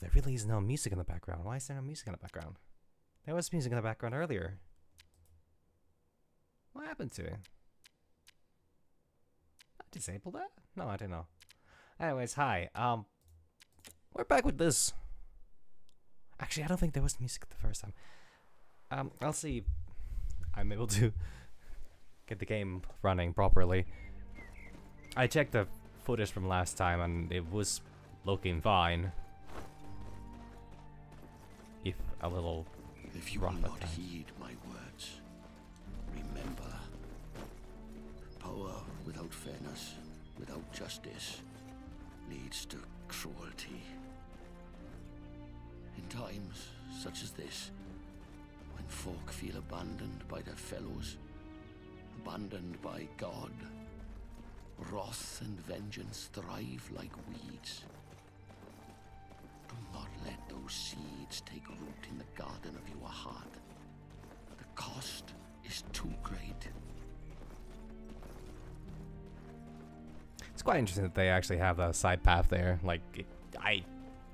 there really is no music in the background. Why is there no music in the background? There was music in the background earlier. What happened to it? I disabled that? No, I don't know. Anyways, hi. We're back with this. Actually, I don't think there was music the first time. I'll see if I'm able to get the game running properly. I checked the footage from last time and it was looking fine. If a little If you rough will at not times. heed my words, remember, power without fairness, without justice, leads to cruelty. In times such as this, when folk feel abandoned by their fellows, abandoned by God, wrath and vengeance thrive like weeds. Do not let those seeds take root in the garden of your heart. The cost is too great. It's quite interesting that they actually have a side path there. Like, I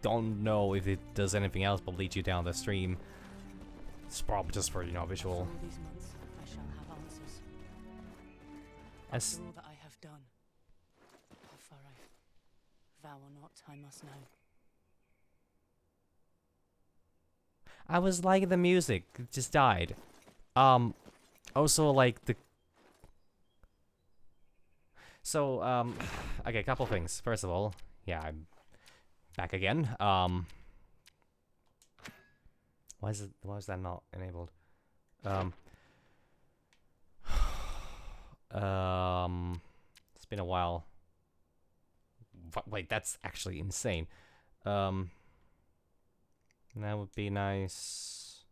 don't know if it does anything else but lead you down the stream. It's probably just for, visual. After all these months, I shall have answers. After all that I have done, how far I vow or not, I must know. I was liking the music. It just died. Also like the... So, okay, a couple things. First of all, yeah, I'm back again. Why is that not enabled? It's been a while. Wait, that's actually insane. That would be nice.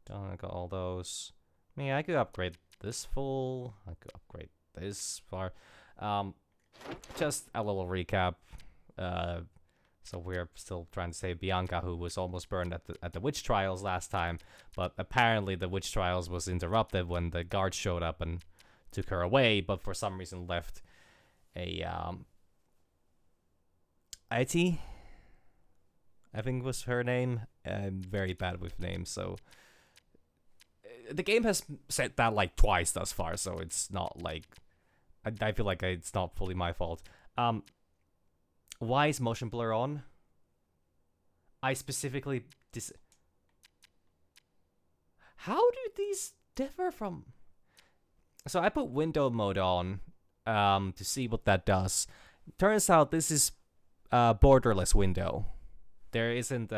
Don't I got all those? I mean, I could upgrade this full. I could upgrade this far. Just a little recap. So we're still trying to save Bianca, who was almost burned at the witch trials last time, but apparently the witch trials was interrupted when the guards showed up and took her away, but for some reason left a IT, I think was her name. I'm very bad with names, so the game has said that like twice thus far, so it's not like I feel like it's not fully my fault. Why is motion blur on? I specifically How do these differ from? So I put window mode on to see what that does. Turns out this is borderless window. There isn't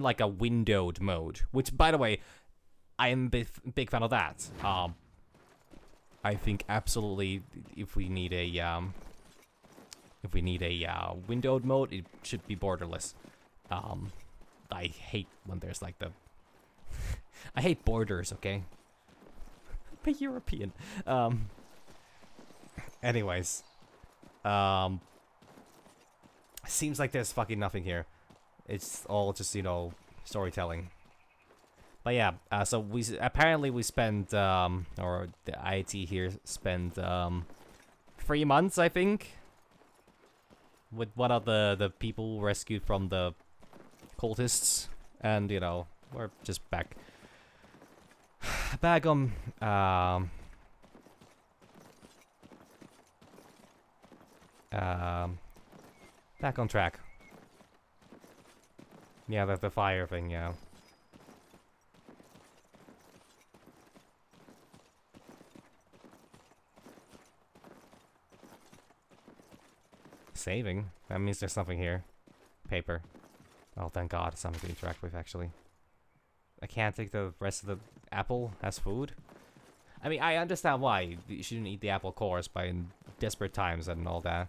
like a windowed mode, which by the way, I am a big fan of that. I think absolutely if we need a windowed mode, it should be borderless. I hate when there's like the I hate borders, okay? I'm European. Anyways. Seems like there's fucking nothing here. It's all just, storytelling. But yeah, so we spent, or the IT here spent 3 months, I think, with one of the people rescued from the cultists, and we're just back on back on track. Yeah, the fire thing, yeah. Saving? That means there's something here. Paper. Oh, thank God, something to interact with, actually. I can't take the rest of the apple as food? I mean, I understand why you shouldn't eat the apple cores by in desperate times and all that.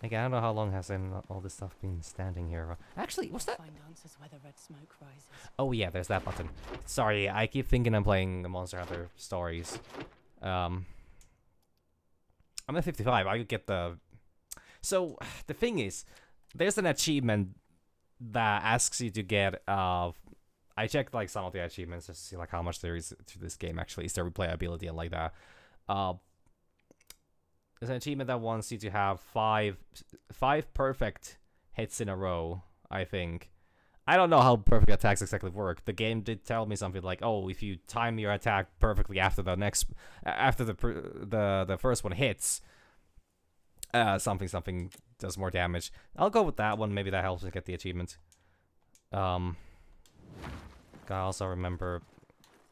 Like, I don't know how long has all this stuff been standing here. Actually, what's that? Find answers where the red smoke rises. Oh yeah, there's that button. Sorry, I keep thinking I'm playing Monster Hunter Stories. I'm at 55. I could get the... So, the thing is, there's an achievement that asks you to get... I checked like some of the achievements just to see like how much there is to this game actually. Is there replayability and like that. There's an achievement that wants you to have five perfect hits in a row, I think. I don't know how perfect attacks exactly work. The game did tell me something like, "Oh, if you time your attack perfectly after the first one hits, something does more damage." I'll go with that one. Maybe that helps me get the achievement. Gotta also remember.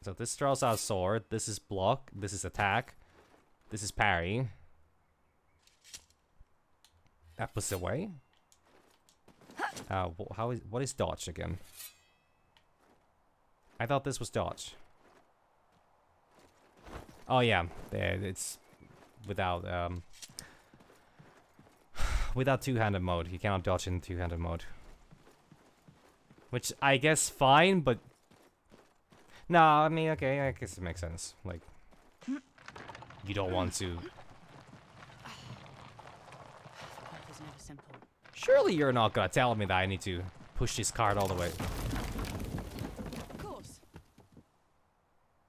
So this draws out sword. This is block. This is attack. This is parry. That puts away. What is dodge again? I thought this was dodge. Oh yeah, it's without without two-handed mode. You cannot dodge in two-handed mode. Which I guess fine, but no, I mean okay, I guess it makes sense. Like you don't want to. The path is never simple. Surely you're not gonna tell me that I need to push this card all the way. Of course.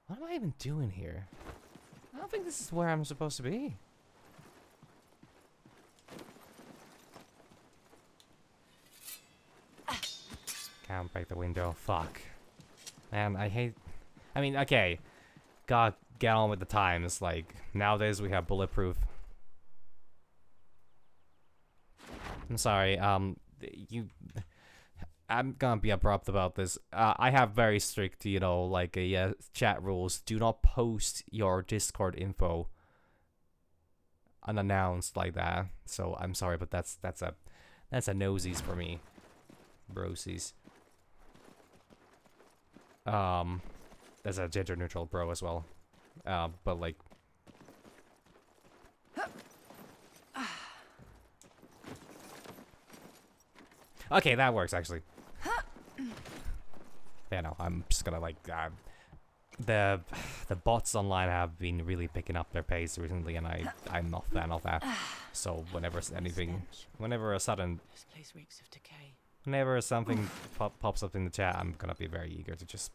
What am I even doing here? I don't think this is where I'm supposed to be. Can't break the window. Fuck. Man, I hate... I mean, okay. Gotta get on with the times. Like, nowadays we have bulletproof. I'm sorry, I'm gonna be abrupt about this. I have very strict, you know, like, chat rules. Do not post your Discord info unannounced like that. So, I'm sorry, but that's a nosies for me. Brosies. That's a gender neutral bro as well. But like... Okay, that works actually. Yeah, no, I'm just gonna like the bots online have been really picking up their pace recently, and I'm not a fan of that. So whenever anything, whenever something pops up in the chat, I'm gonna be very eager to just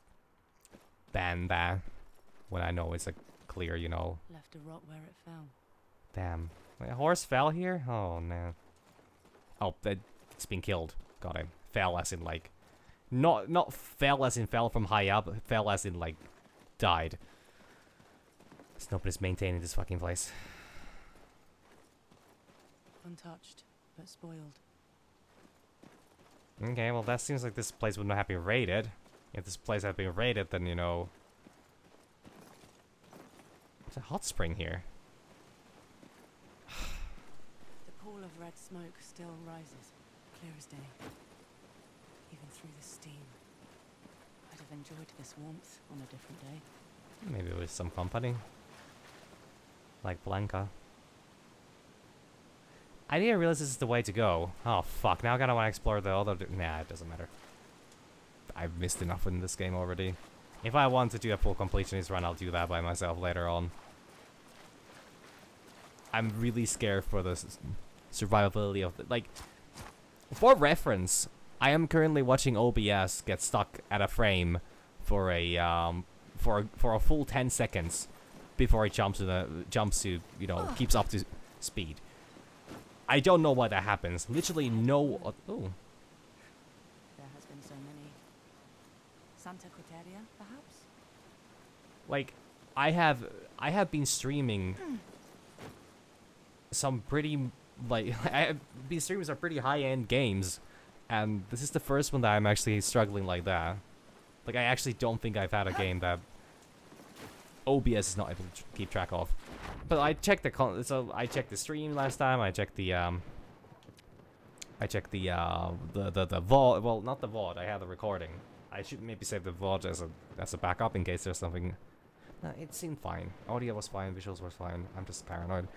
ban that when I know it's a clear, you know. Left to rot where it fell. Damn, wait, a horse fell here? Oh no. Oh, it's been killed. Got him. Fell as in like, not fell as in fell from high up. Fell as in like, died. Because nobody's maintaining this fucking place. Untouched, but spoiled. Okay, well that seems like this place would not have been raided. If this place had been raided, then you know. There's a hot spring here. The pool of red smoke still rises, clear as day. Even through the steam. I'd have enjoyed this warmth on a different day. Maybe with some company. Like Blanca. I didn't realize this is the way to go. Oh fuck, now I gotta want to explore the other... Nah, it doesn't matter. I've missed enough in this game already. If I want to do a full completionist run, I'll do that by myself later on. I'm really scared for the survivability of the... Like, for reference, I am currently watching OBS get stuck at a frame for a full 10 seconds before it jumps to you know, keeps up to speed. I don't know why that happens. Literally no... Oh. There has been so many. Santa Quiteria, perhaps? Like, I have been streaming some pretty, like, I have been streaming some pretty high-end games, and this is the first one that I'm actually struggling like that. Like, I actually don't think I've had a game that OBS is not able to keep track of. But I checked I checked the stream last time. I checked the VOD. Well, not the VOD. I had the recording. I should maybe save the VOD as a backup in case there's something. Nah, it seemed fine. Audio was fine. Visuals were fine. I'm just paranoid.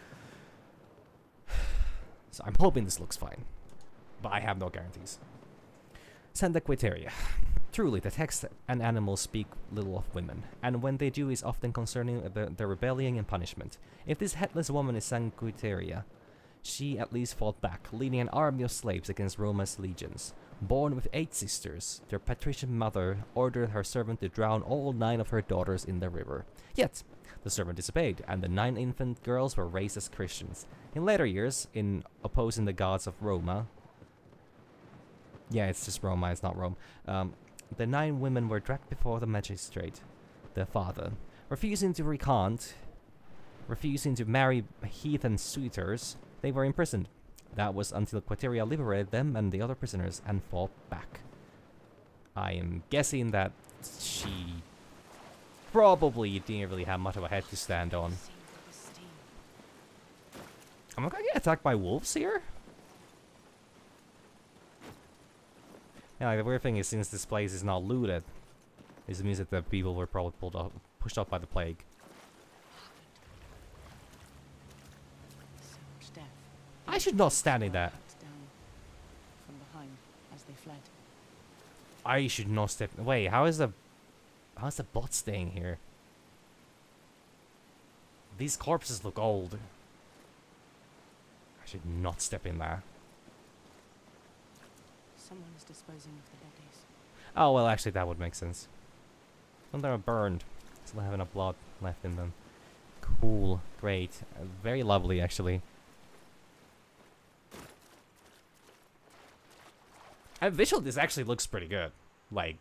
So I'm hoping this looks fine, but I have no guarantees. Santa Quiteria. Truly, the text and animals speak little of women, and when they do is often concerning the rebellion and punishment. If this headless woman is Santa Quiteria, she at least fought back, leading an army of slaves against Roma's legions. Born with 8 sisters, their patrician mother ordered her servant to drown all 9 of her daughters in the river. Yet, the servant disobeyed, and the 9 infant girls were raised as Christians. In later years, in opposing the gods of Roma, Yeah, it's just Roma, it's not Rome. The 9 women were dragged before the magistrate, their father. Refusing to recant, refusing to marry heathen suitors, they were imprisoned. That was until Quateria liberated them and the other prisoners and fought back. I am guessing that she probably didn't really have much of a head to stand on. Am I gonna get attacked by wolves here? Yeah, like the weird thing is, since this place is not looted, it means that the people were probably pushed off by the plague. I should not stand in that. From behind as they fled. I should not step. Wait, how's the bot staying here? These corpses look old. I should not step in there. Someone is disposing of the bodies. Oh well, actually that would make sense. Well, they're burned. Still have enough blood left in them. Cool, great, very lovely actually. And visually, this actually looks pretty good. Like,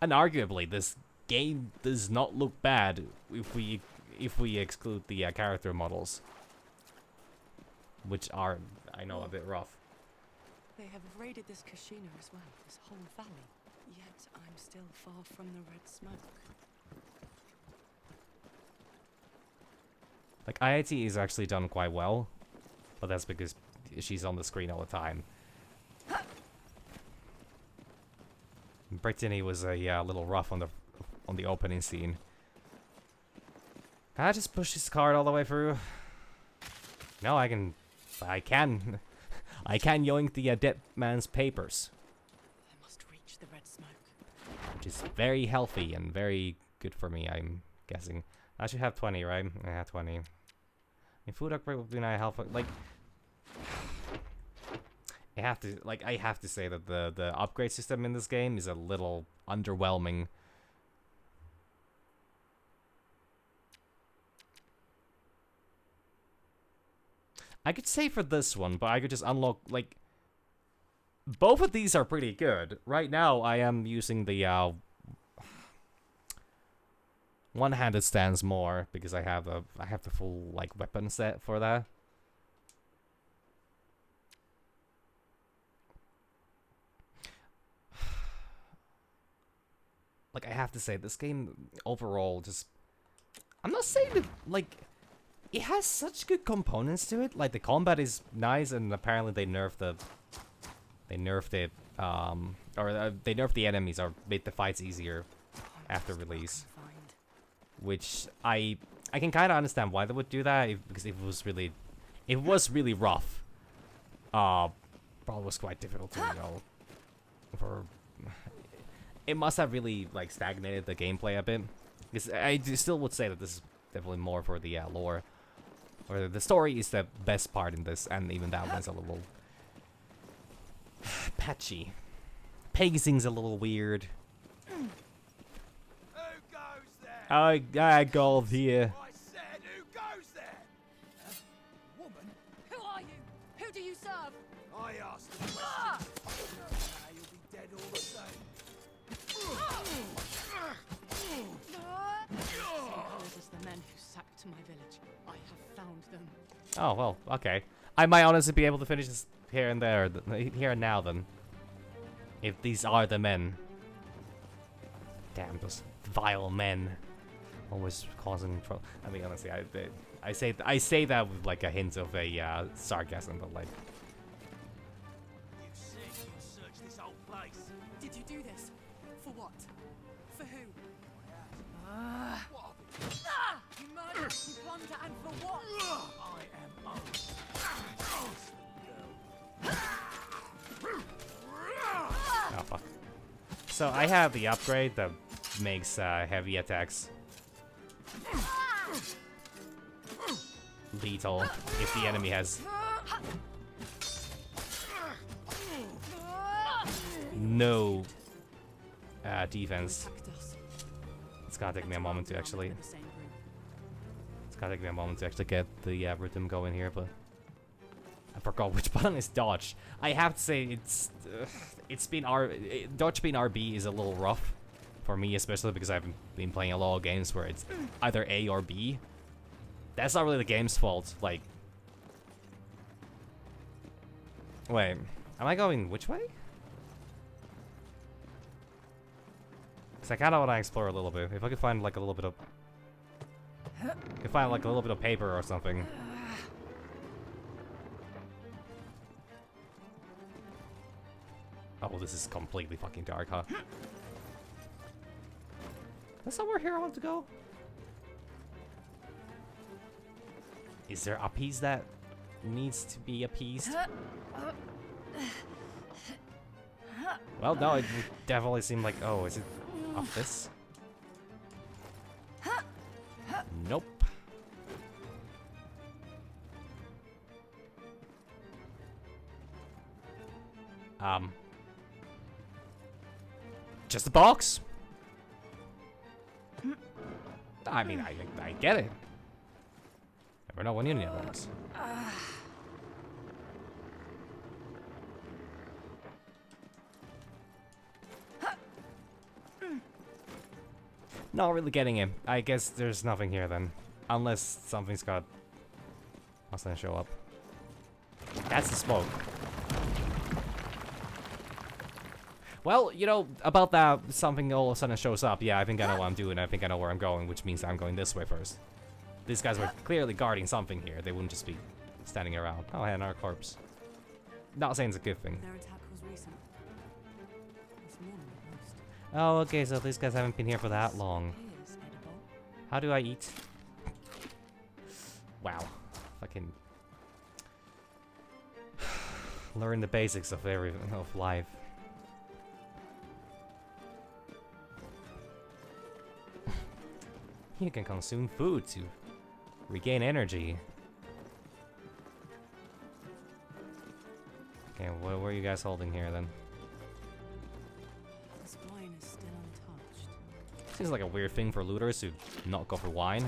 unarguably, this game does not look bad if we exclude the character models, which are, I know, a bit rough. They have raided this Kashina as well, this whole valley. Yet I'm still far from the red smoke. Like, IIT is actually done quite well, but that's because she's on the screen all the time. Brittany was a little rough on the opening scene. Can I just push this card all the way through? No, I can yoink the dead man's papers. I must reach the red smoke. Which is very healthy and very good for me, I'm guessing. I should have 20, right? I have 20. My food upgrade would be not helpful. Like, I have to say that the upgrade system in this game is a little underwhelming. I could say for this one, but I could just unlock, like, both of these are pretty good. Right now, I am using the one-handed stance more because I have the full like weapon set for that. Like, I have to say, this game overall just, I'm not saying that, like, it has such good components to it. Like, the combat is nice, and apparently they nerfed it, they nerfed the enemies or made the fights easier after release. Which I can kind of understand why they would do that, because it was really rough. Probably was quite difficult to, it must have really, like, stagnated the gameplay a bit. Because I still would say that this is definitely more for the lore. Or the story is the best part in this, and even that one's a little patchy. Pacing's a little weird. Who goes there? I go here. I said, who goes there? Woman, Who are you? Who do you serve? I asked the question. Now you'll be dead all the same. Behold is the men who sacked my village. I have found them. Oh, well, okay. I might honestly be able to finish this here and there, here and now, then. If these are the men. Damn, those vile men. Always causing trouble. I mean, honestly, I say that with, like, a hint of a sarcasm, but, like... You said you'd search this whole place. Did you do this? For what? For who? What? You murder, you plunder, and for what? I am old. Oh, fuck. So, I have the upgrade that makes heavy attacks lethal if the enemy has no defense. Attacked us. It's gonna take me a moment to actually... The same group. It's gonna take me a moment to actually get the rhythm going here, but... I forgot which button is dodge. I have to say it's been dodge being RB is a little rough for me, especially because I've been playing a lot of games where it's either A or B. That's not really the game's fault. Like, wait, am I going which way? Cause I kind of want to explore a little bit. If I could find like a little bit of, paper or something. Oh, this is completely fucking dark, huh? There's somewhere here I want to go. Is there a piece that needs to be appeased? Well, no, it would definitely seem like... Oh, is it up this? Nope. Just a box? I mean, I get it. Never know when you need a box. Not really getting it. I guess there's nothing here then. Unless something's got... What's gonna show up? That's the smoke. Well, you know, about that, something all of a sudden shows up. Yeah, I think I know what I'm doing. I think I know where I'm going, which means I'm going this way first. These guys were clearly guarding something here. They wouldn't just be standing around. Oh, hey, another corpse. Not saying it's a good thing. Their attack was recent. It's more than most. Oh, okay, so these guys haven't been here for that long. Is edible. How do I eat? Wow. Fucking... learn the basics of life. You can consume food to regain energy. Okay, what were you guys holding here then? This wine is still untouched. Seems like a weird thing for looters to not go for wine.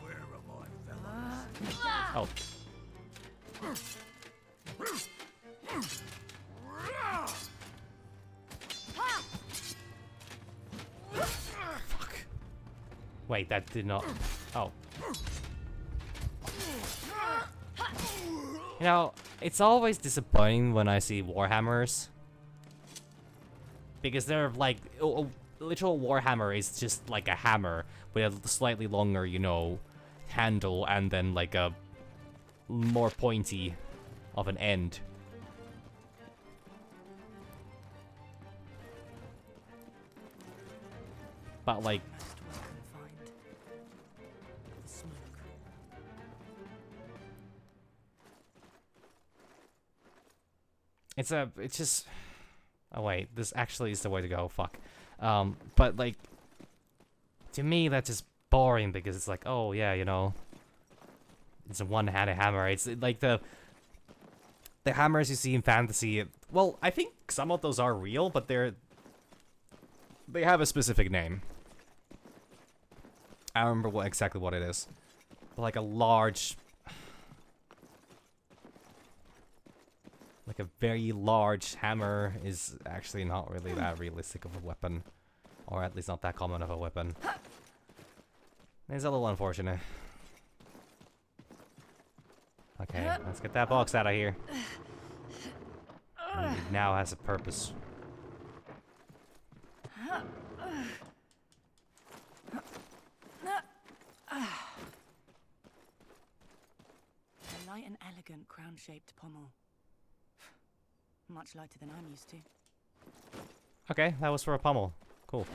Where am I, fella? Oh. Fuck. Wait, that did not... Oh. You know, it's always disappointing when I see Warhammers. Because they're like... literal Warhammer is just like a hammer with a slightly longer, you know, handle and then like a more pointy of an end. But like... Most well confined. The smoke. It's just... Oh wait, this actually is the way to go, fuck. But like... To me, that's just boring because it's like, oh yeah, you know... It's a one-handed hammer. It's like the hammers you see in fantasy... Well, I think some of those are real, but they have a specific name. I don't remember exactly what it is. But like a large... Like a very large hammer is actually not really that realistic of a weapon. Or at least not that common of a weapon. It's a little unfortunate. Okay, let's get that box out of here. It now has a purpose. A light and elegant crown-shaped pommel. Much lighter than I'm used to. Okay, that was for a pommel. Cool.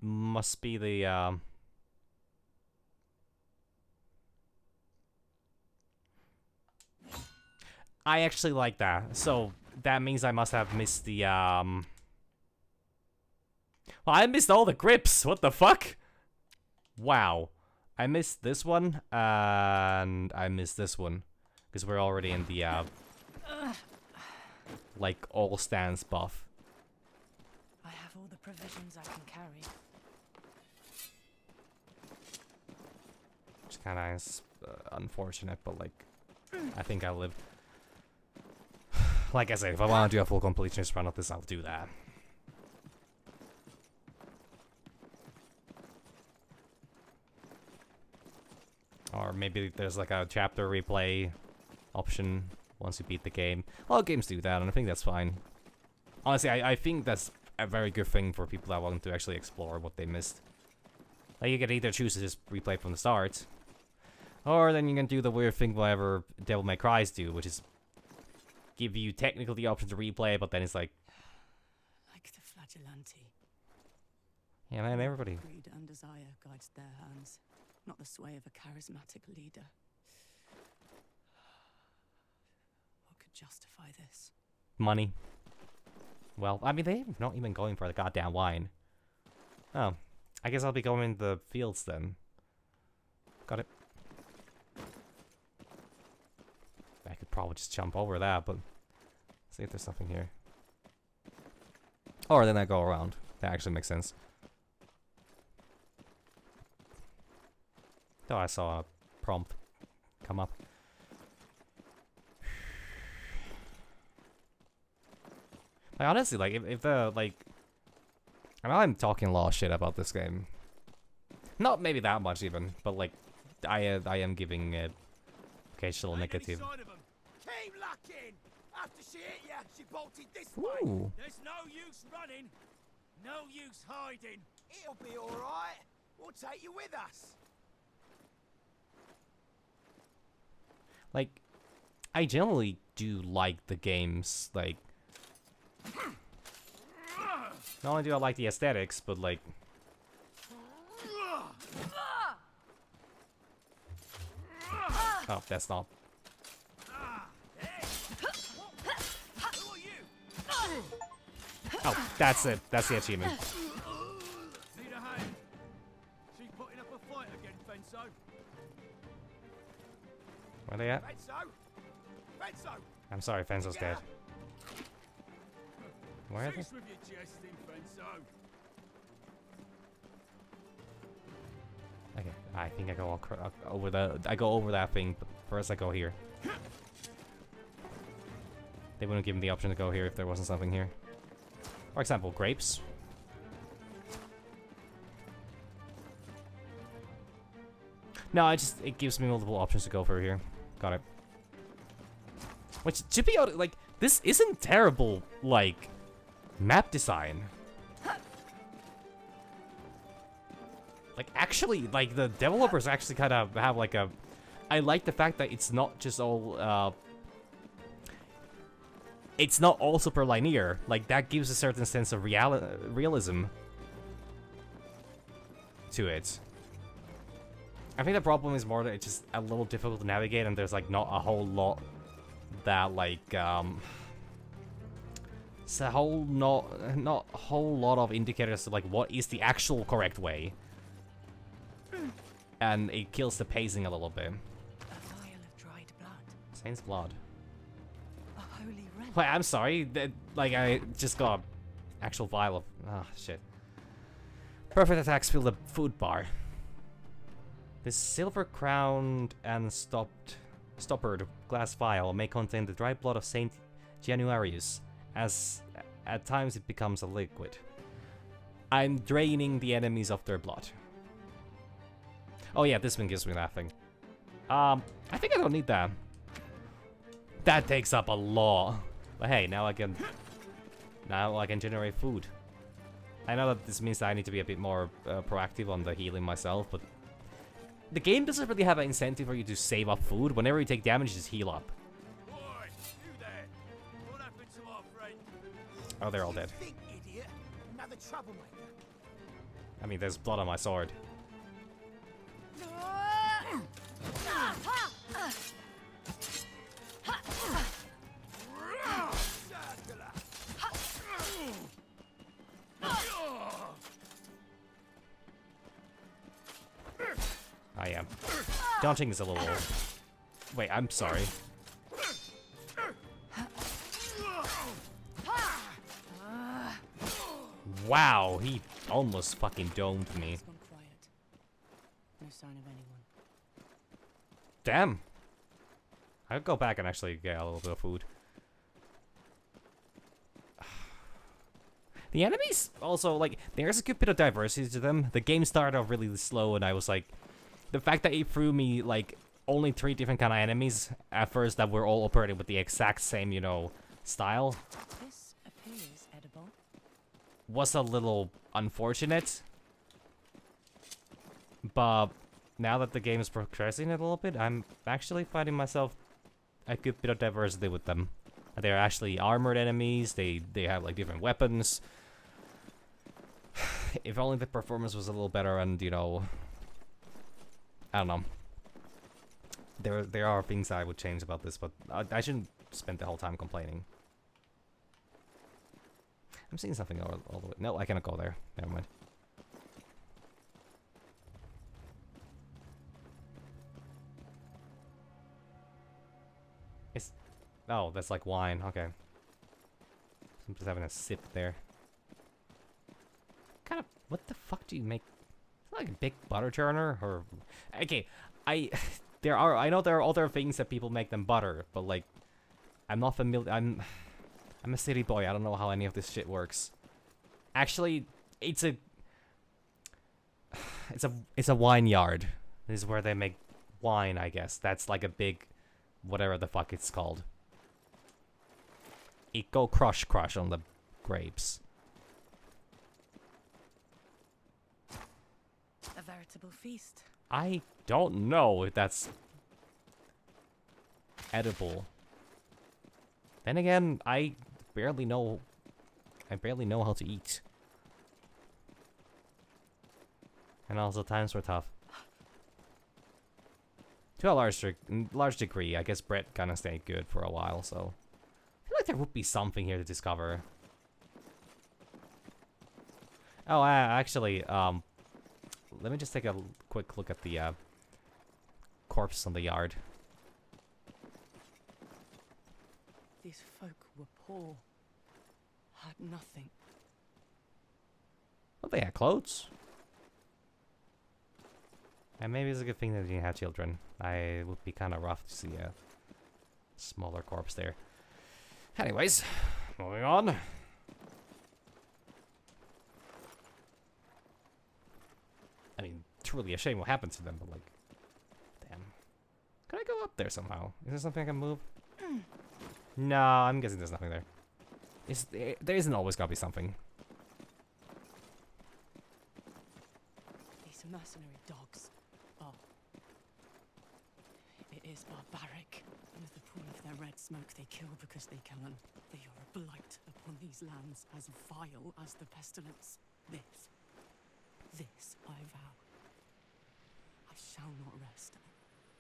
Must be the, I actually like that. So, that means I must have missed the, Well, I missed all the grips! What the fuck? Wow. I missed this one, and I missed this one. Because we're already in the, like, all stance buff. I have all the provisions I can carry. kind of unfortunate, but like, I think I'll live. Like I said, if I want to do a full completionist run of this, I'll do that. Or maybe there's like a chapter replay option once you beat the game. A lot of games do that, and I think that's fine. Honestly, I think that's a very good thing for people that want to actually explore what they missed. Like, you can either choose to just replay from the start, or then you can do the weird thing whatever Devil May Cry's do, which is give you technically the option to replay, but then it's like... Like the flagellante. Yeah, man, everybody... Greed and desire guides their hands, not the sway of a charismatic leader. What could justify this? Money. Well, I mean, they're not even going for the goddamn wine. Oh. I guess I'll be going in the fields then. Got it. I could probably just jump over that, but... see if there's something here. Or then I go around. That actually makes sense. Though I saw a prompt come up. Like, honestly, like, if the, like... I know I'm talking a lot of shit about this game. Not maybe that much even, but like, I am giving it occasional negative. Keep looking. After she hit you, she bolted this Ooh. way. There's no use running. No use hiding. It'll be all right. We'll take you with us. Like, I generally do like the games, like... Not only do I like the aesthetics, but like... Oh, that's not... Oh, that's it. That's the achievement. Need a hand. She's putting up a fight again, Fenso. Where are they at? Fenso? Fenso! I'm sorry, Fenzo's dead. Where are they? Cease with your jesting, Fenso. Okay, I think I go over the... I go over that thing, but first I go here. They wouldn't give me the option to go here if there wasn't something here. For example, grapes. No, it gives me multiple options to go for here. Got it. Which, to be honest, like, this isn't terrible, like, map design. Like, actually, like, the developers actually kind of have, like, a... I like the fact that it's not just all, it's not all super linear. Like, that gives a certain sense of realism to it. I think the problem is more that it's just a little difficult to navigate, and there's, like, not a whole lot that, like, it's a whole not a whole lot of indicators to, like, what is the actual correct way. And it kills the pacing a little bit. A vial of dried blood. Saint's blood. A holy relic. Wait, I'm sorry. Like, I just got an actual vial of... Ah, shit. Perfect attacks fill the food bar. This silver-crowned and stoppered glass vial may contain the dried blood of Saint Januarius, as at times it becomes a liquid. I'm draining the enemies of their blood. Oh yeah, this one gives me that thing. I think I don't need that. That takes up a lot. But hey, now I can generate food. I know that this means that I need to be a bit more proactive on the healing myself, but the game doesn't really have an incentive for you to save up food. Whenever you take damage, just heal up. Boy, you there. What happened to our friend? Oh, they're all dead. Think, idiot. Another troublemaker. I mean, there's blood on my sword. I am. Daunting is a little... Wait, I'm sorry. Wow, he almost fucking domed me. It's gone quiet. No sign of anyone. Damn. I'll go back and actually get a little bit of food. The enemies also, like, there's a good bit of diversity to them. The game started off really slow, and I was like, the fact that it threw me, like, only 3 different kind of enemies at first that were all operating with the exact same, you know, style This appears edible. was a little unfortunate. But now that the game is progressing a little bit, I'm actually finding myself a good bit of diversity with them. They're actually armored enemies, they have, like, different weapons. If only the performance was a little better and, you know, I don't know. There are things I would change about this, but I shouldn't spend the whole time complaining. I'm seeing something all the way. No, I cannot go there. Never mind. Oh, that's like wine. Okay. I'm just having a sip there. Kind of. What the fuck do you make? Like a big butter churner, or okay? I know there are other things that people make them butter, but like, I'm not familiar. I'm a city boy. I don't know how any of this shit works. Actually, it's a wine yard. This is where they make wine, I guess. That's like a big, whatever the fuck it's called. It go crush on the grapes. A veritable feast. I don't know if that's edible. Then again, I barely know how to eat. And also times were tough. To a large degree, I guess bread kind of stayed good for a while, so I feel like there would be something here to discover. Oh, actually, let me just take a quick look at the corpse on the yard. These folk were poor, had nothing. Well, they had clothes. And maybe it's a good thing that they didn't have children. It would be kind of rough to see a smaller corpse there. Anyways, moving on. I mean, truly a shame what happened to them, but like, damn. Can I go up there somehow? Is there something I can move? No, I'm guessing there's nothing there. There isn't always gonna be something. These mercenary dogs. Oh. It is barbaric. With the pool of their red smoke they kill because they can. They are a blight upon these lands, as vile as the pestilence. This I vow. I shall not rest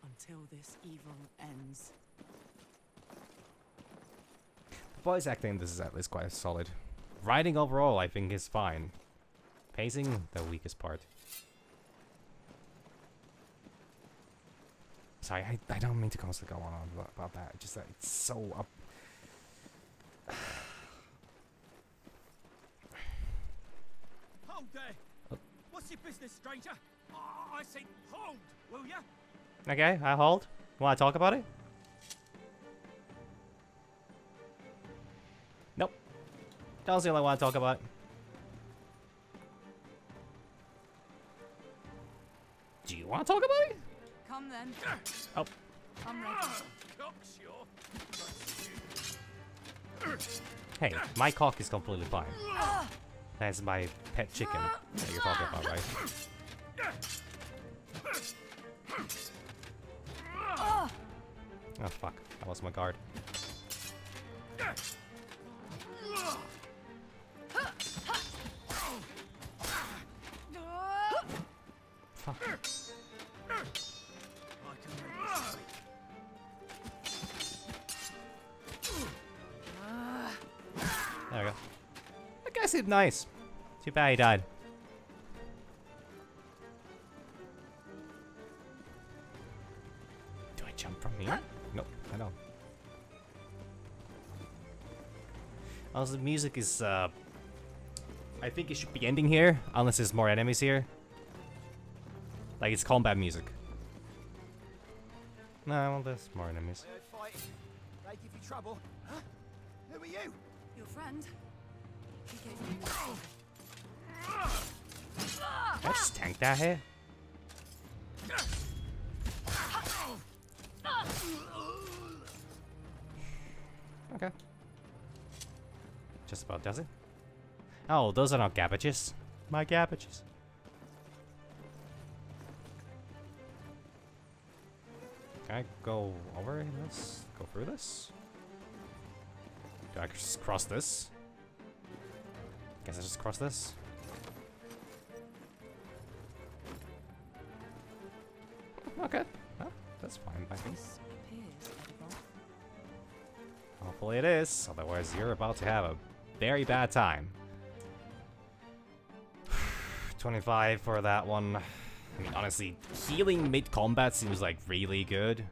until this evil ends. The voice acting in this is at least quite solid. Writing overall, I think, is fine. Pacing, the weakest part. Sorry, I don't mean to constantly go on about that. Just that it's so up. Hold there! What's your business, stranger? I said hold, will ya? Okay, I hold. Want to talk about it? Nope. That was the only one I want to talk about. Do you want to talk about it? Come then. Oh. I'm ready. Hey, my cock is completely fine. That's my pet chicken that you're talking about, right? Oh fuck, I lost my guard. Fuck. There we go. That guy seemed nice. Too bad he died. Do I jump from here? Nope, I don't. Also, the music is, I think it should be ending here, unless there's more enemies here. Like, it's combat music. No, well, there's more enemies. I heard fighting. They give you trouble. Huh? Who are you? Your friend? He gave me Can I just tank that here? Okay. Just about does it. Oh, those are not cabbages. My cabbages. Can I go over this? Go through this? Do I just cross this? Guess I just cross this. Okay. Well, that's fine by me. this appears edible. Hopefully it is, otherwise you're about to have a very bad time. 25 for that one. I mean, honestly, healing mid-combat seems like really good.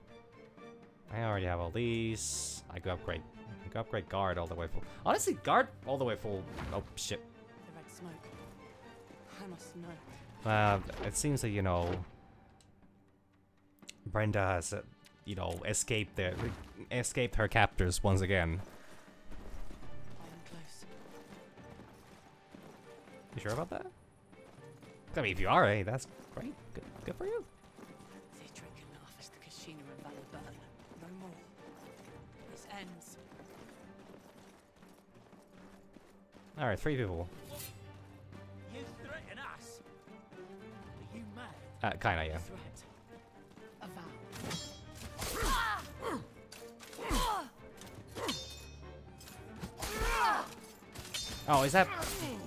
I already have all these. I could upgrade guard all the way full. Honestly, guard all the way full. Oh, shit. The red smoke. I must know. It seems that, you know, Brenda has, you know, escaped her captors once again. I am close. You sure about that? I mean, if you are, hey, that's great. Good for you. They drink enough as the Kashina and Valor burn. No more. This ends. Alright, 3 people. You threaten us? Are you mad? Kinda, yeah. Threat. A vow. Oh, is that...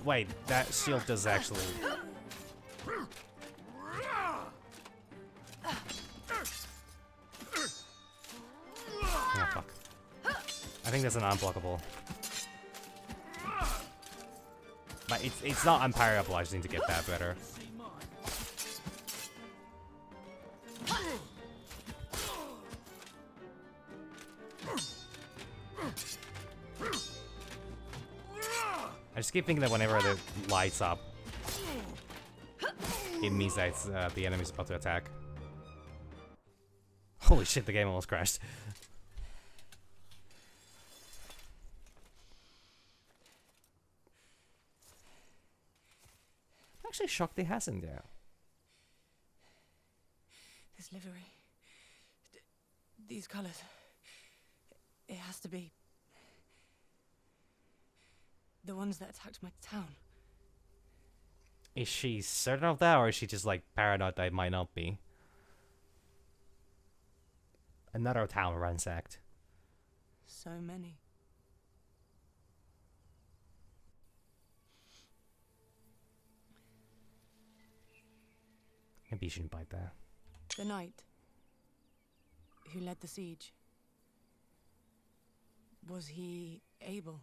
Wait, that shield does actually... Oh, fuck. I think that's an unblockable. But it's not unparryable, I just need to get that better. See mine? I just keep thinking that whenever it lights up, it means that it's, the enemy's about to attack. Holy shit, the game almost crashed. I'm actually shocked it hasn't there. This livery. These colors. It has to be. The ones that attacked my town. Is she certain of that, or is she just like paranoid that it might not be? Another town ransacked. So many. Maybe you shouldn't bite that. The knight who led the siege. Was he able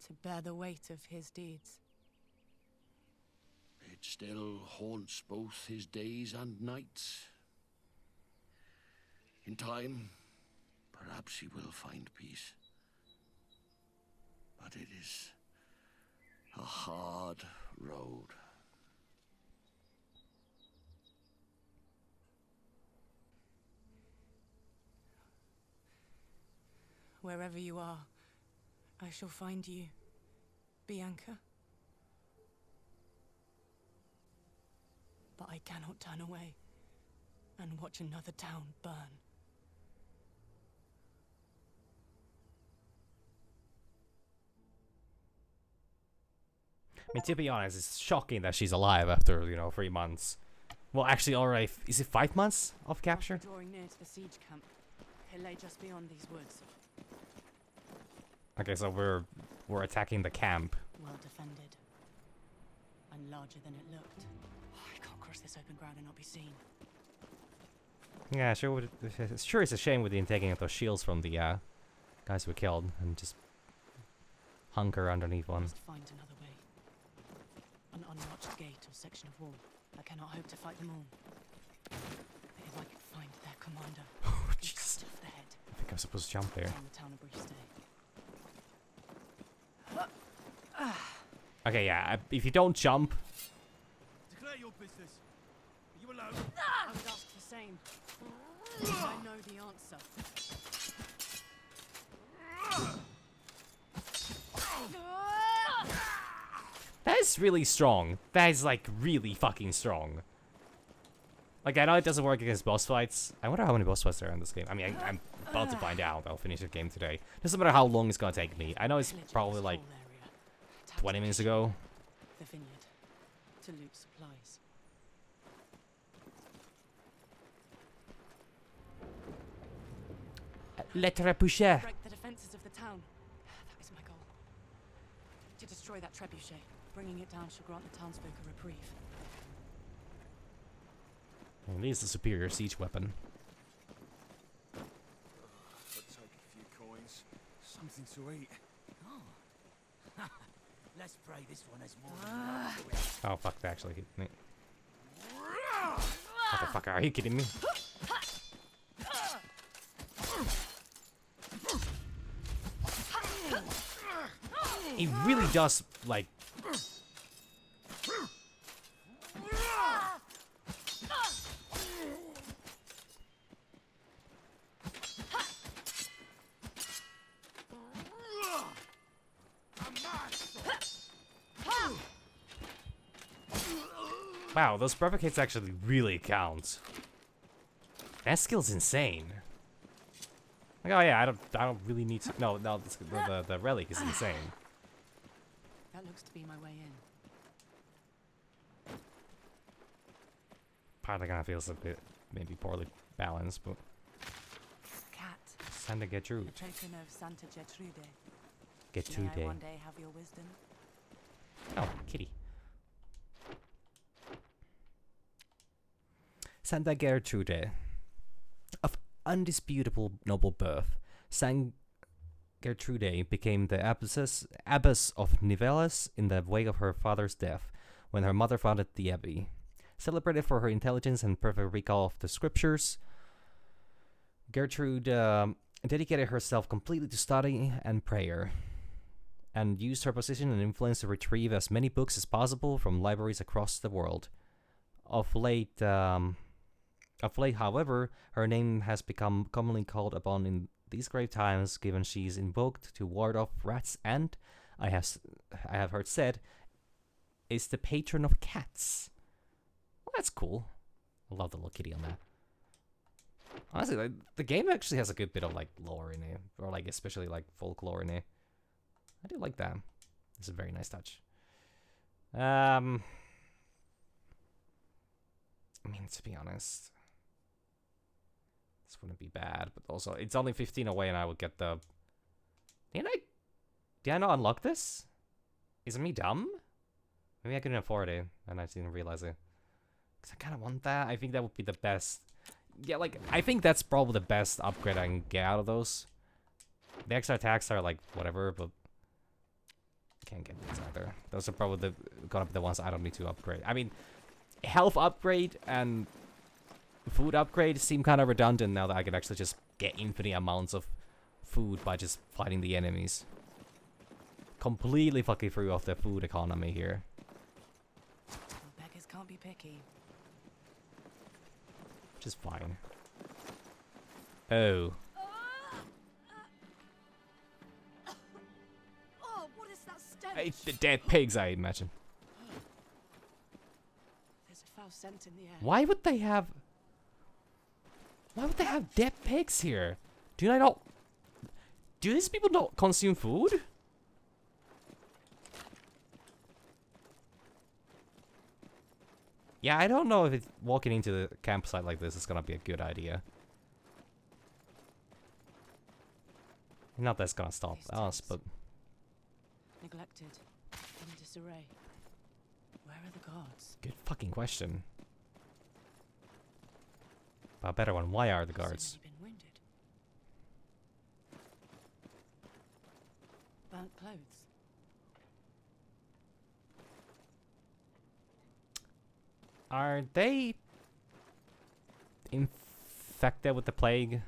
to bear the weight of his deeds? It still haunts both his days and nights. In time, perhaps he will find peace. But it is a hard road. Wherever you are, I shall find you, Bianca. But I cannot turn away and watch another town burn. I mean, to be honest, it's shocking that she's alive after, you know, 3 months. Well, actually, already, is it 5 months of capture? Drawing near to the siege camp. It lay just beyond these woods. Okay, so we're attacking the camp. Well defended. And larger than it looked. I can't cross this open ground and not be seen. Yeah, sure. Sure, it's a shame with the taking of those shields from the guys we killed and just hunker underneath one. Must find another way. An unwatched gate or section of wall. I cannot hope to fight them all. But if I could find their commander, Oh, he'd jeez. cut off the head. I think I'm supposed to jump there. On the town of brief stay. Okay, yeah. If you don't jump, Declare your business. You alone? I would ask the same. I know the answer. That is really strong. That is like really fucking strong. Like, I know it doesn't work against boss fights. I wonder how many boss fights there are in this game. I mean, I'm about to find out. I'll finish the game today. Doesn't matter how long it's gonna take me. I know it's probably like 20 minutes ago. The vineyard to loot supplies. Le trebuchet. Break the defenses of the town. That is my goal. To destroy that trebuchet. Bringing it down shall grant the townsfolk a reprieve. Well, it is the superior siege weapon. I'll take a few coins. Something to eat. Oh. Let's pray this one has more than enough to eat. Oh fuck, that actually hit me. Motherfucker, are you kidding me? It really does, like... Wow, those perfect hits actually really count. That skill's insane. Like, oh yeah, I don't really need to. No, the relic is insane. That looks to be my way in. Part of kind of feels a bit maybe poorly balanced, but Cat. Santa A Gertrude. token of Santa Gertrude. May I Gertrude. one day have your wisdom? Oh, kitty. Santa Gertrude. Of undisputable noble birth, Saint Gertrude became the abbess of Nivelles in the wake of her father's death, when her mother founded the abbey. Celebrated for her intelligence and perfect recall of the scriptures, Gertrude dedicated herself completely to study and prayer, and used her position and influence to retrieve as many books as possible from libraries across the world. Of late, however, her name has become commonly called upon in these grave times, given she is invoked to ward off rats and, I have heard said, is the patron of cats. Well, that's cool. I love the little kitty on that. Honestly, like, the game actually has a good bit of like lore in it, or like especially like folklore in it. I do like that. It's a very nice touch. I mean, to be honest, this wouldn't be bad, but also it's only 15 away, and I would get the. Did I not unlock this? Is it me dumb? Maybe I couldn't afford it, and I didn't realize it. Cause I kind of want that. I think that would be the best. Yeah, like I think that's probably the best upgrade I can get out of those. The extra attacks are like whatever, but can't get these either. Those are probably gonna be the ones I don't need to upgrade. I mean, health upgrade and food upgrade seem kind of redundant now that I can actually just get infinite amounts of food by just fighting the enemies. Completely fucking threw off the food economy here. Beggars can't be picky. Which is fine. Oh. Oh, what is that stench? It's the dead pigs, I imagine. There's a foul scent in the air. Why would they have dead pigs here? Do these people not consume food? Yeah, I don't know if walking into the campsite like this is gonna be a good idea. Not that it's gonna stop us, but Neglected. In disarray. Where are the guards? good fucking question. But a better one, why are the guards? Been wounded. Burnt clothes. Are they infected with the plague?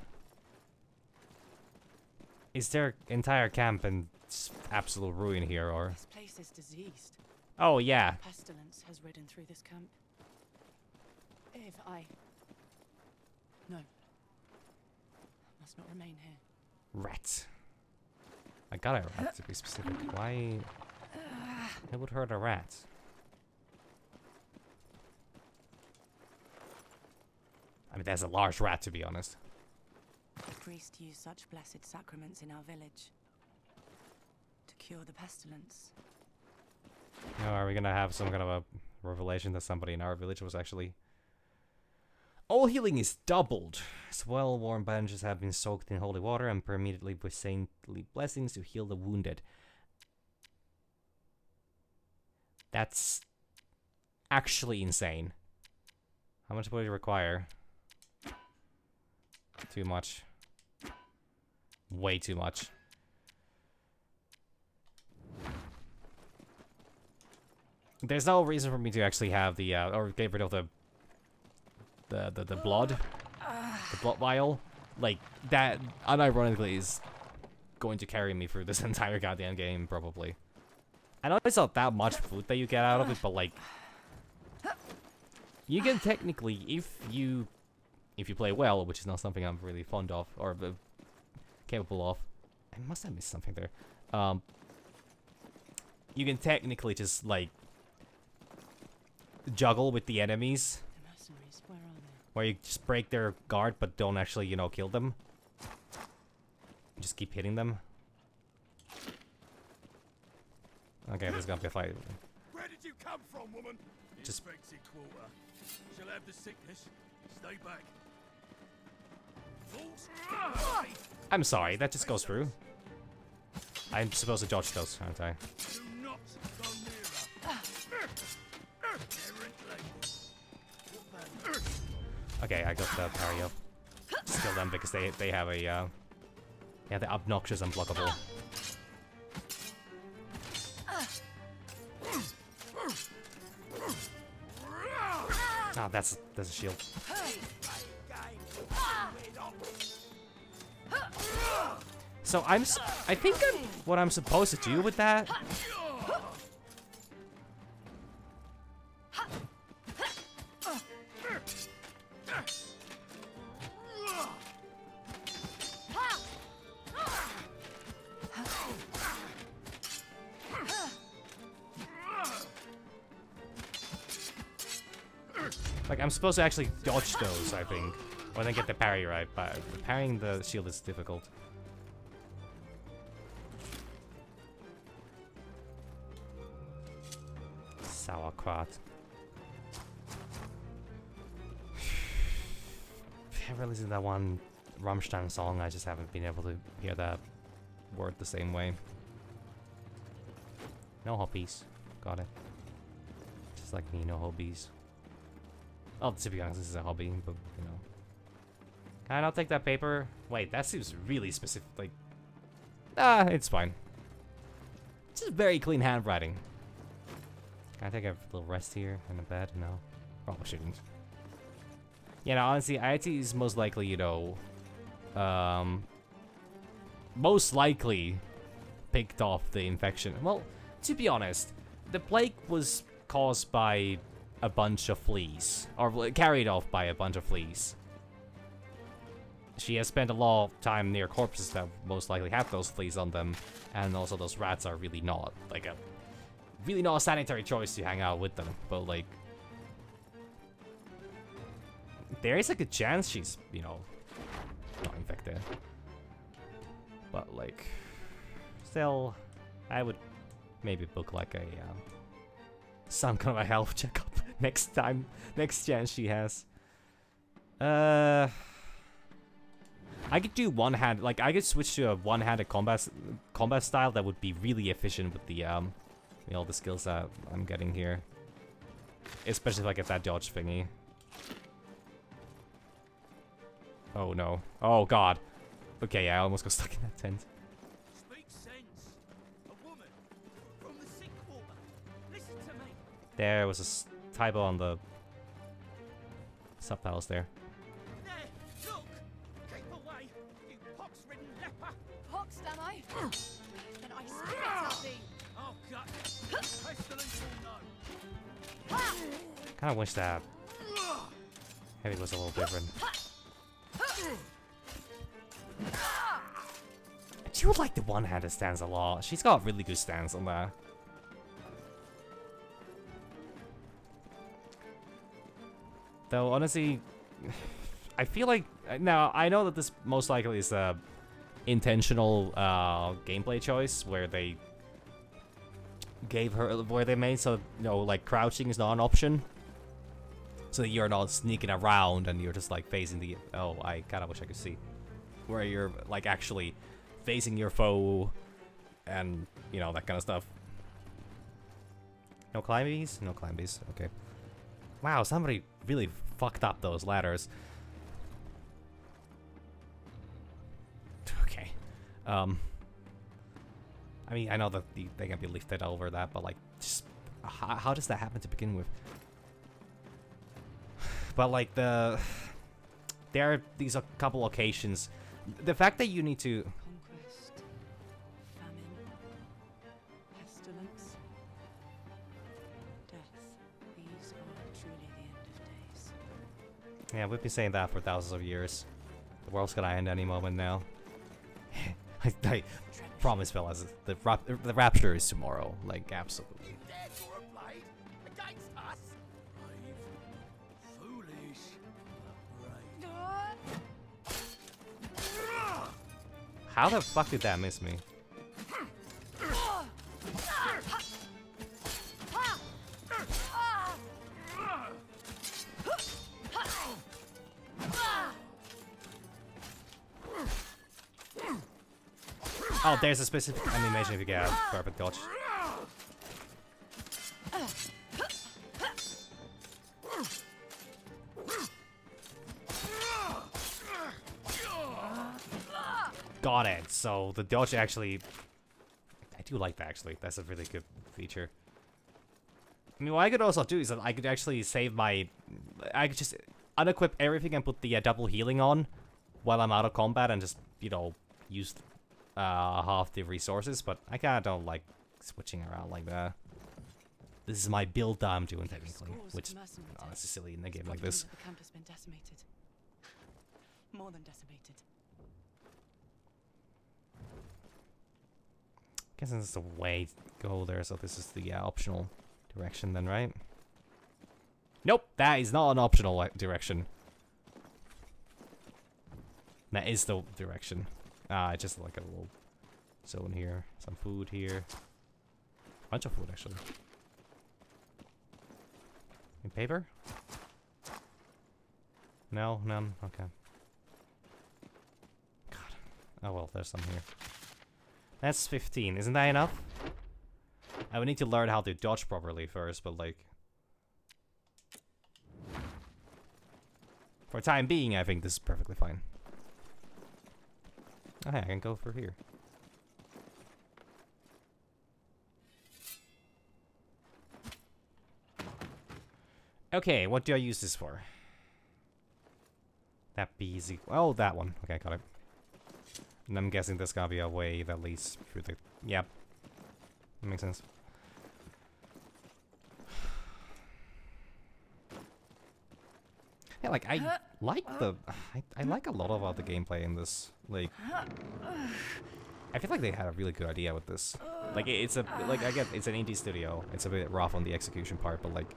Is their entire camp in absolute ruin here, or? This place is diseased. Oh yeah. Pestilence has ridden through this camp. If I... No. I must not remain here. Rat. I got a rat to be specific. Why? It would hurt a rat. I mean, there's a large rat, to be honest. The priest used such blessed sacraments in our village to cure the pestilence. Oh, are we gonna have some kind of a revelation that somebody in our village was actually... All healing is doubled. His well-worn bandages have been soaked in holy water and permitted with saintly blessings to heal the wounded. That's actually insane. How much would it require? Too much. Way too much. There's no reason for me to actually have the or get rid of the blood, the blood vial. Like that, unironically, is going to carry me through this entire goddamn game probably. I know it's not that much food that you get out of it, but like, you can technically, if you play well, which is not something I'm really fond of or capable of. I must have missed something there. You can technically just like juggle with the enemies, The mercenaries, where are they? where you just break their guard but don't actually, you know, kill them. Just keep hitting them. Okay, there's gonna be a fight. Where did you come from, woman? Just- Infected quarter. She'll have the sickness. Stay back. Fools! I'm sorry, that just goes through. I'm supposed to dodge those, aren't I? Do not go near her. Errant lady. What the... Okay, I got the parry up. Just kill them because they have a yeah, they're obnoxious and blockable. Ah, that's a shield. So I think what I'm supposed to do with that. Like, I'm supposed to actually dodge those, I think. Or then get the parry right, but parrying the shield is difficult. Sauerkraut. Ever listen to that one Rammstein song? I just haven't been able to hear that word the same way. No hobbies. Got it. Just like me, no hobbies. Oh, to be honest, this is a hobby, but, you know. Can I not take that paper? Wait, that seems really specific. Like, it's fine. Just very clean handwriting. Can I take a little rest here in the bed? No. Probably shouldn't. Yeah, no, honestly, IT is most likely, you know, most likely picked off the infection. Well, to be honest, the plague was caused by a bunch of fleas, or carried off by a bunch of fleas. She has spent a lot of time near corpses that most likely have those fleas on them, and also those rats are really not, like, really not a sanitary choice to hang out with them, but, like, there is, like, a chance she's, you know, not infected. But, like, still, I would maybe book, like, some kind of a health checkup next chance she has. I could do one-hand, like, I could switch to a one-handed combat style that would be really efficient with the, you know, the skills that I'm getting here. Especially if I get that dodge thingy. Oh no. Oh god. Okay, yeah, I almost got stuck in that tent. Speak sense. A woman from the sick quarter. Listen to me. There was a typo on the subtitles there. There, look. Keep away, you pox-ridden leper. Poxed, am I? Then I spit at thee! Oh, gut. Pestilence will know. Kind of wish that Heavy was a little different. I do like the one-handed stance a lot. She's got really good stance on that. Though, honestly, I feel like... Now, I know that this most likely is a intentional gameplay choice where they gave her... Where they made so, you know, like, crouching is not an option. So that you're not sneaking around and you're just, like, facing the... Oh, I kind of wish I could see. Where you're, like, actually facing your foe and, you know, that kind of stuff. No climbies? No climbies. Okay. Wow, somebody really fucked up those ladders. Okay. I mean, I know that they can be lifted over that, but like, just how does that happen to begin with? But like there are these a couple occasions. The fact that you need to Conquest, famine, pestilence, death. These are truly the end of days. Yeah, we've been saying that for thousands of years. The world's gonna end any moment now. I promise, fellas, the rapture is tomorrow. Like, absolutely. Dare to reply against us? Brave. Foolish. But brave. How the fuck did that miss me? Oh, there's a specific animation if you get a perfect dodge. Got it. So the dodge actually... I do like that, actually. That's a really good feature. I mean, what I could also do is that I could actually save my... I could just unequip everything and put the double healing on while I'm out of combat and just, you know, use half the resources. But I kind of don't like switching around like that. This is my build that I'm doing, technically, which is not necessarily in a game like this. The camp has been decimated. More than decimated. Guess this is the way to go there, so this is the optional direction then, right? Nope, that is not an optional direction. That is the direction. It's just like a little zone here. Some food here. Bunch of food, actually. Any paper? No, none. Okay. God. Oh well, there's some here. That's 15. Isn't that enough? I would need to learn how to dodge properly first, but like... For time being, I think this is perfectly fine. Oh, hey, I can go for here. Okay, what do I use this for? That be easy. Oh, that one. Okay, got it. And I'm guessing there's gotta be a way that leads through the... Yep. That makes sense. Yeah, like, I like the... I like a lot of the gameplay in this. Like... I feel like they had a really good idea with this. Like, it's a... Like, I get it's an indie studio. It's a bit rough on the execution part, but, like...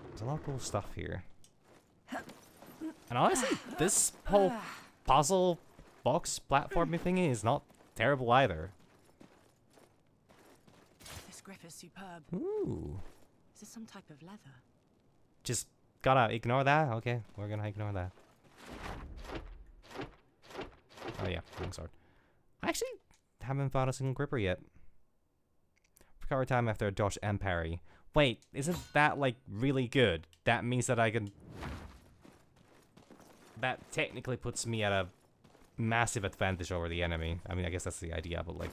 There's a lot of cool stuff here. And honestly, this whole puzzle... box platforming thingy is not terrible either. This grip is superb. Ooh. Is this some type of leather? Just gotta ignore that? Okay, we're gonna ignore that. Oh yeah, long sword. I actually haven't found a single gripper yet. Recover time after a dodge and parry. Wait, isn't that like really good? That means that I can... That technically puts me at a massive advantage over the enemy. I mean, I guess that's the idea, but like...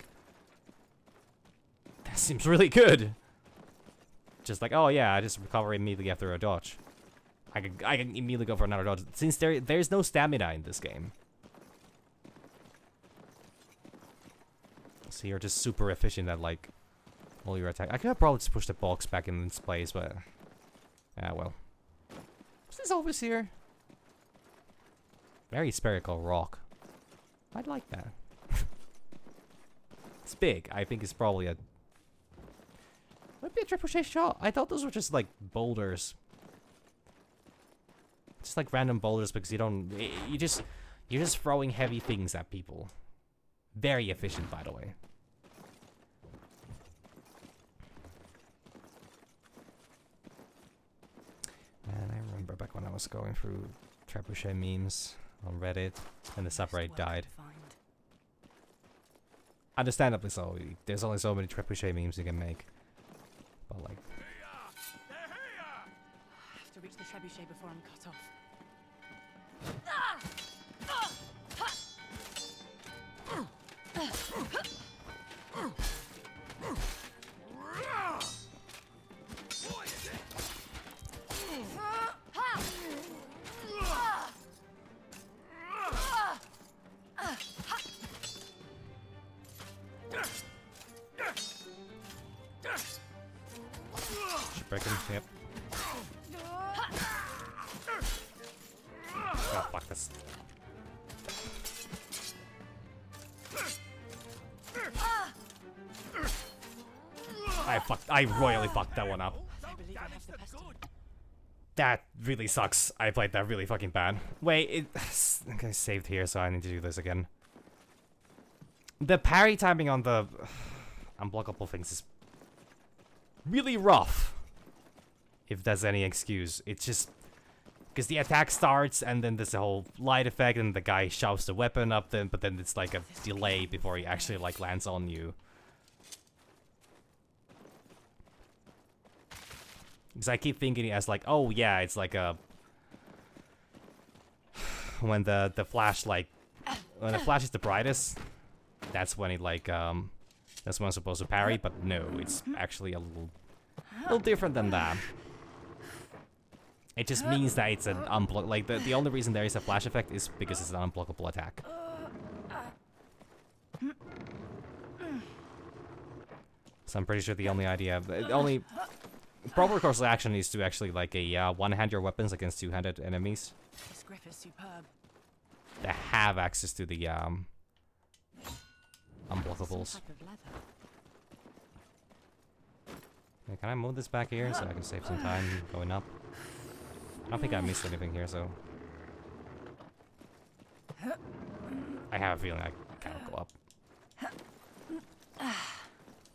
That seems really good! Just like, oh yeah, I just recover immediately after a dodge. I can immediately go for another dodge. Since there's no stamina in this game. So you're just super efficient at like all your attack. I could have probably just pushed the box back in its place, but... Ah, well. What's is always here? Very spherical rock. I'd like that. It's big. I think it's probably a... Might be a trebuchet shot. I thought those were just like boulders. Just like random boulders because you don't... You're just throwing heavy things at people. Very efficient, by the way. And I remember back when I was going through trebuchet memes on Reddit, and the subreddit died. Understandably so. There's only so many trebuchet memes you can make. But like... I have to reach the trebuchet before I'm cut off. Breaking, yep. Oh, fuck this. I royally fucked that one up. I believe I have the pestle. That really sucks. I played that really fucking bad. Wait, okay, saved here, so I need to do this again. The parry timing on the unblockable things is really rough. If there's any excuse. It's just... Because the attack starts, and then there's a whole light effect, and the guy shoves the weapon up, then, but then it's like a delay before he actually like lands on you. Because I keep thinking it as like, oh yeah, it's like a... When the flash like... When the flash is the brightest, that's when it like, that's when I'm supposed to parry, but no, it's actually a little different than that. It just means that it's an unblock. Like the only reason there is a flash effect is because it's an unblockable attack. So I'm pretty sure the only idea, the only proper course of action is to actually like a one-hand your weapons against two-handed enemies This grip is superb. that have access to the unblockables. Some type of leather. Yeah, can I move this back here so I can save some time going up? I don't think I missed anything here, so... I have a feeling I can't go up.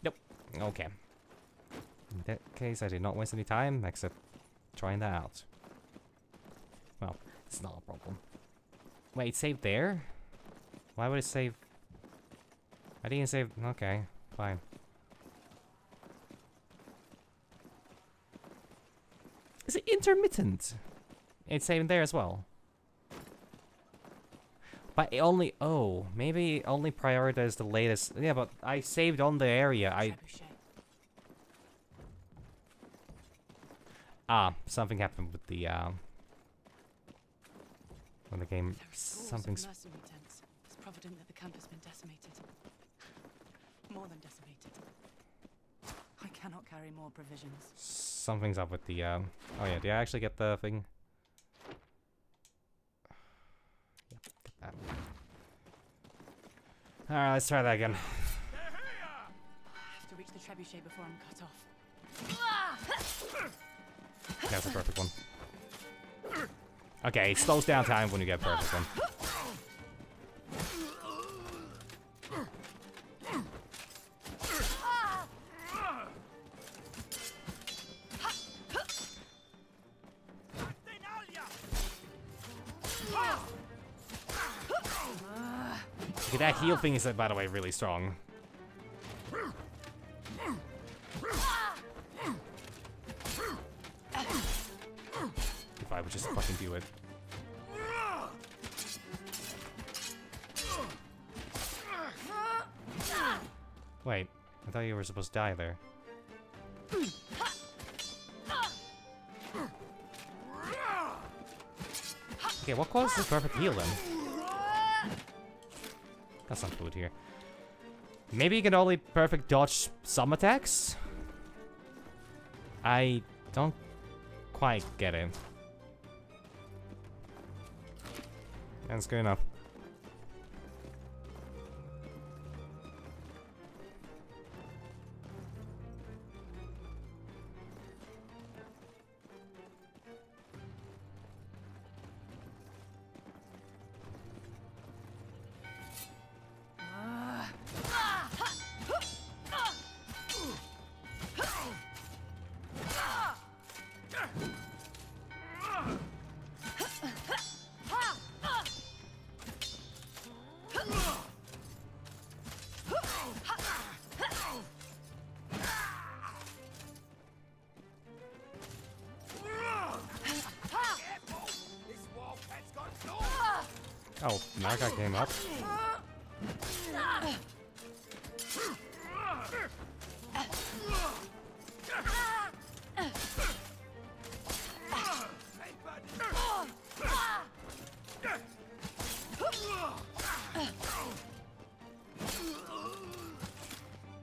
Nope. Okay. In that case, I did not waste any time, except trying that out. Well, it's not a problem. Wait, it saved there? Why would it save... I didn't save... Okay, fine. Is it intermittent? It's saving there as well. But it only... Oh, maybe it only prioritized the latest... Yeah, but I saved on the area. Something happened with the, when the game... Something's... Mercenary tents. It's provident that the camp has been decimated. More than decimated. I cannot carry more provisions. Something's up with the, Oh yeah, did I actually get the thing? Yeah, get that. Alright, let's try that again. I have to reach the trebuchet before I'm cut off. That's a perfect one. Okay, it slows down time when you get a perfect one. Okay, that heal thing is, by the way, really strong. If I would just fucking do it. Wait, I thought you were supposed to die there. Okay, what causes the perfect heal then? Got some food here. Maybe you can only perfect dodge some attacks? I don't quite get it. That's good enough. Oh, that guy came up.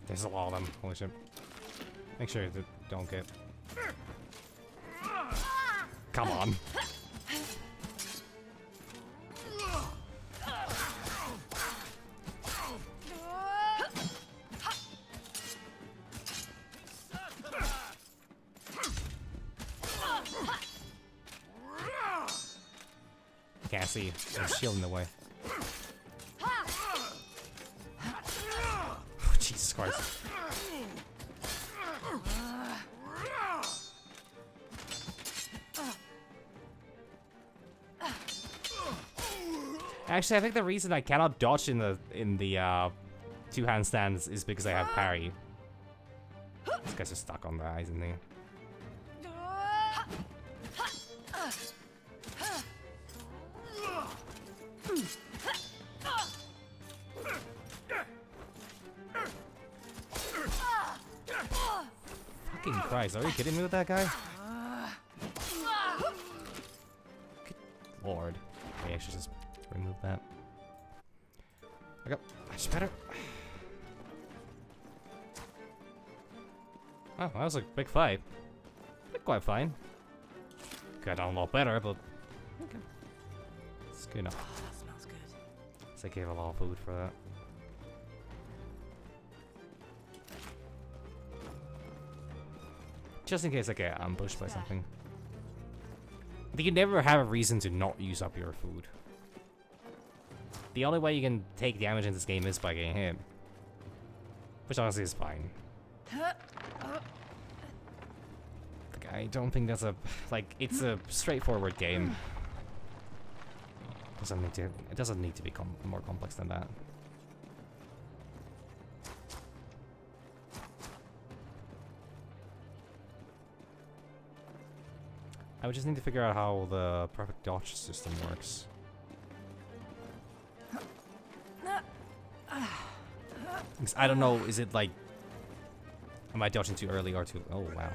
There's a lot of them. Holy shit. Make sure you don't get... Come on. Can't see. There's a shield in the way. Oh, Jesus Christ. Actually, I think the reason I cannot dodge in the two handstands is because I have parry. This guy's just stuck on the eyes, isn't he? Fucking Christ, are you kidding me with that guy? Good Lord. Maybe I should just remove that. Okay, much better. Oh, that was a big fight. Did quite fine. Could have done a lot better, but okay. It's good enough. Oh, that smells good. So I gave a lot of food for that. Just in case I get ambushed by something. I think you never have a reason to not use up your food. The only way you can take damage in this game is by getting hit. Which honestly is fine. Like, I don't think that's a... Like, it's a straightforward game. It doesn't need to be more complex than that. I would just need to figure out how the perfect dodge system works. Because I don't know, is it like... Am I dodging too early or too... Oh, wow.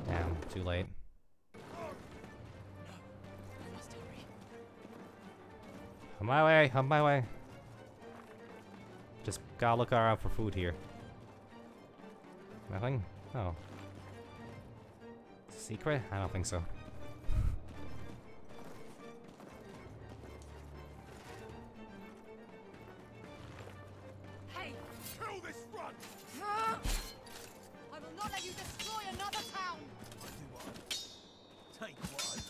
Damn, too late. On my way, on my way. Just gotta look around for food here. Nothing? Oh. Secret? I don't think so. Hey! Kill this run! I will not let you destroy another town! Do what? Take one.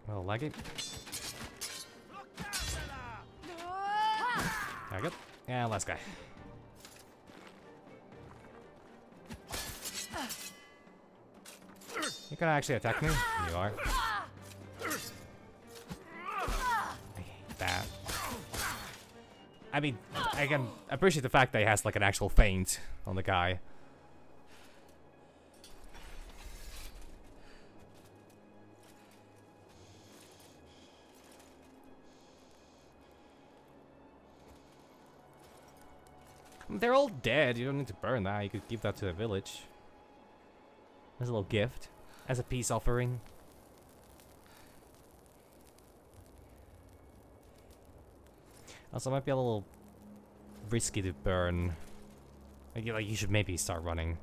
Well, like it. Look out, fella! There we go. Yeah, last guy. You can actually attack me? You are. I hate that. I mean, I can appreciate the fact that he has like an actual feint on the guy. They're all dead. You don't need to burn that. You could give that to the village. As a little gift. As a peace offering. Also, it might be a little risky to burn. Like you should maybe start running.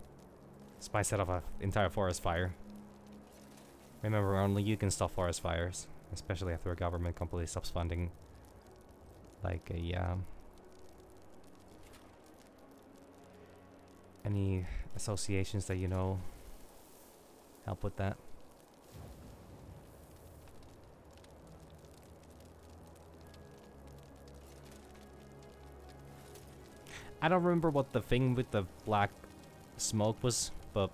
This might set off an entire forest fire. Remember, only you can stop forest fires, especially after a government completely stops funding. Like a any associations that you know help with that? I don't remember what the thing with the black smoke was, but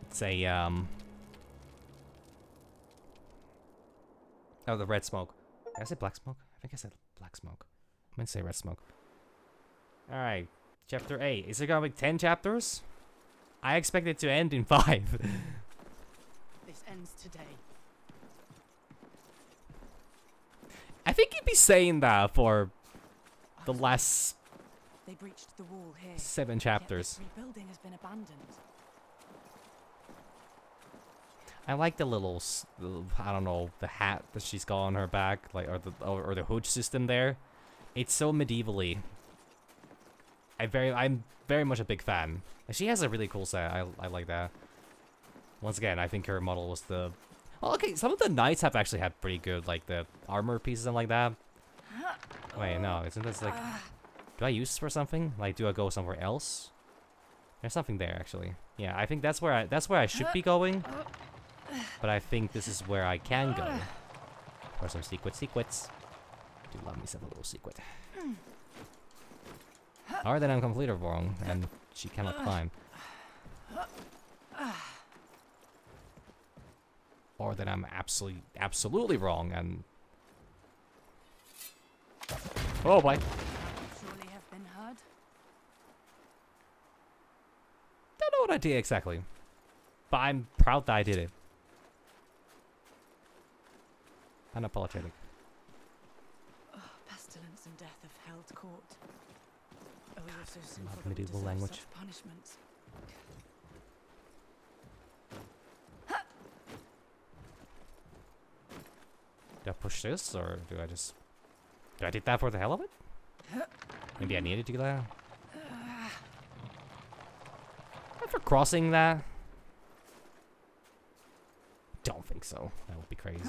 it's a oh, the red smoke. Did I say black smoke? I think I said black smoke. I meant to say red smoke. Alright, chapter 8. Is there gonna be 10 chapters? I expect it to end in 5. This ends today. I think you'd be saying that for the last They breached the wall here. 7 Yet chapters. this rebuilding has been abandoned. I like the little, I don't know, the hat that she's got on her back, like, or the hood system there. It's so medievally. I'm very much a big fan. And she has a really cool set. I like that. Once again, I think her model was the. Oh, okay, some of the knights have actually had pretty good, like the armor pieces and like that. Wait, no, isn't this like? Do I use this for something? Like, do I go somewhere else? There's something there actually. Yeah, I think that's where I should be going. But I think this is where I can go. For some secrets. Do love me some little secret. Or then I'm completely wrong and she cannot climb. Or that I'm absolutely wrong and. Oh boy. Surely have been heard. Don't know what I did exactly. But I'm proud that I did it. Unapologetic. Oh, pestilence and death have held court. Are we also love sinful that we medieval deserve language. such punishments? Do I push this or do I just... Do I did that for the hell of it? Maybe I needed to do that? After crossing that? Don't think so. That would be crazy.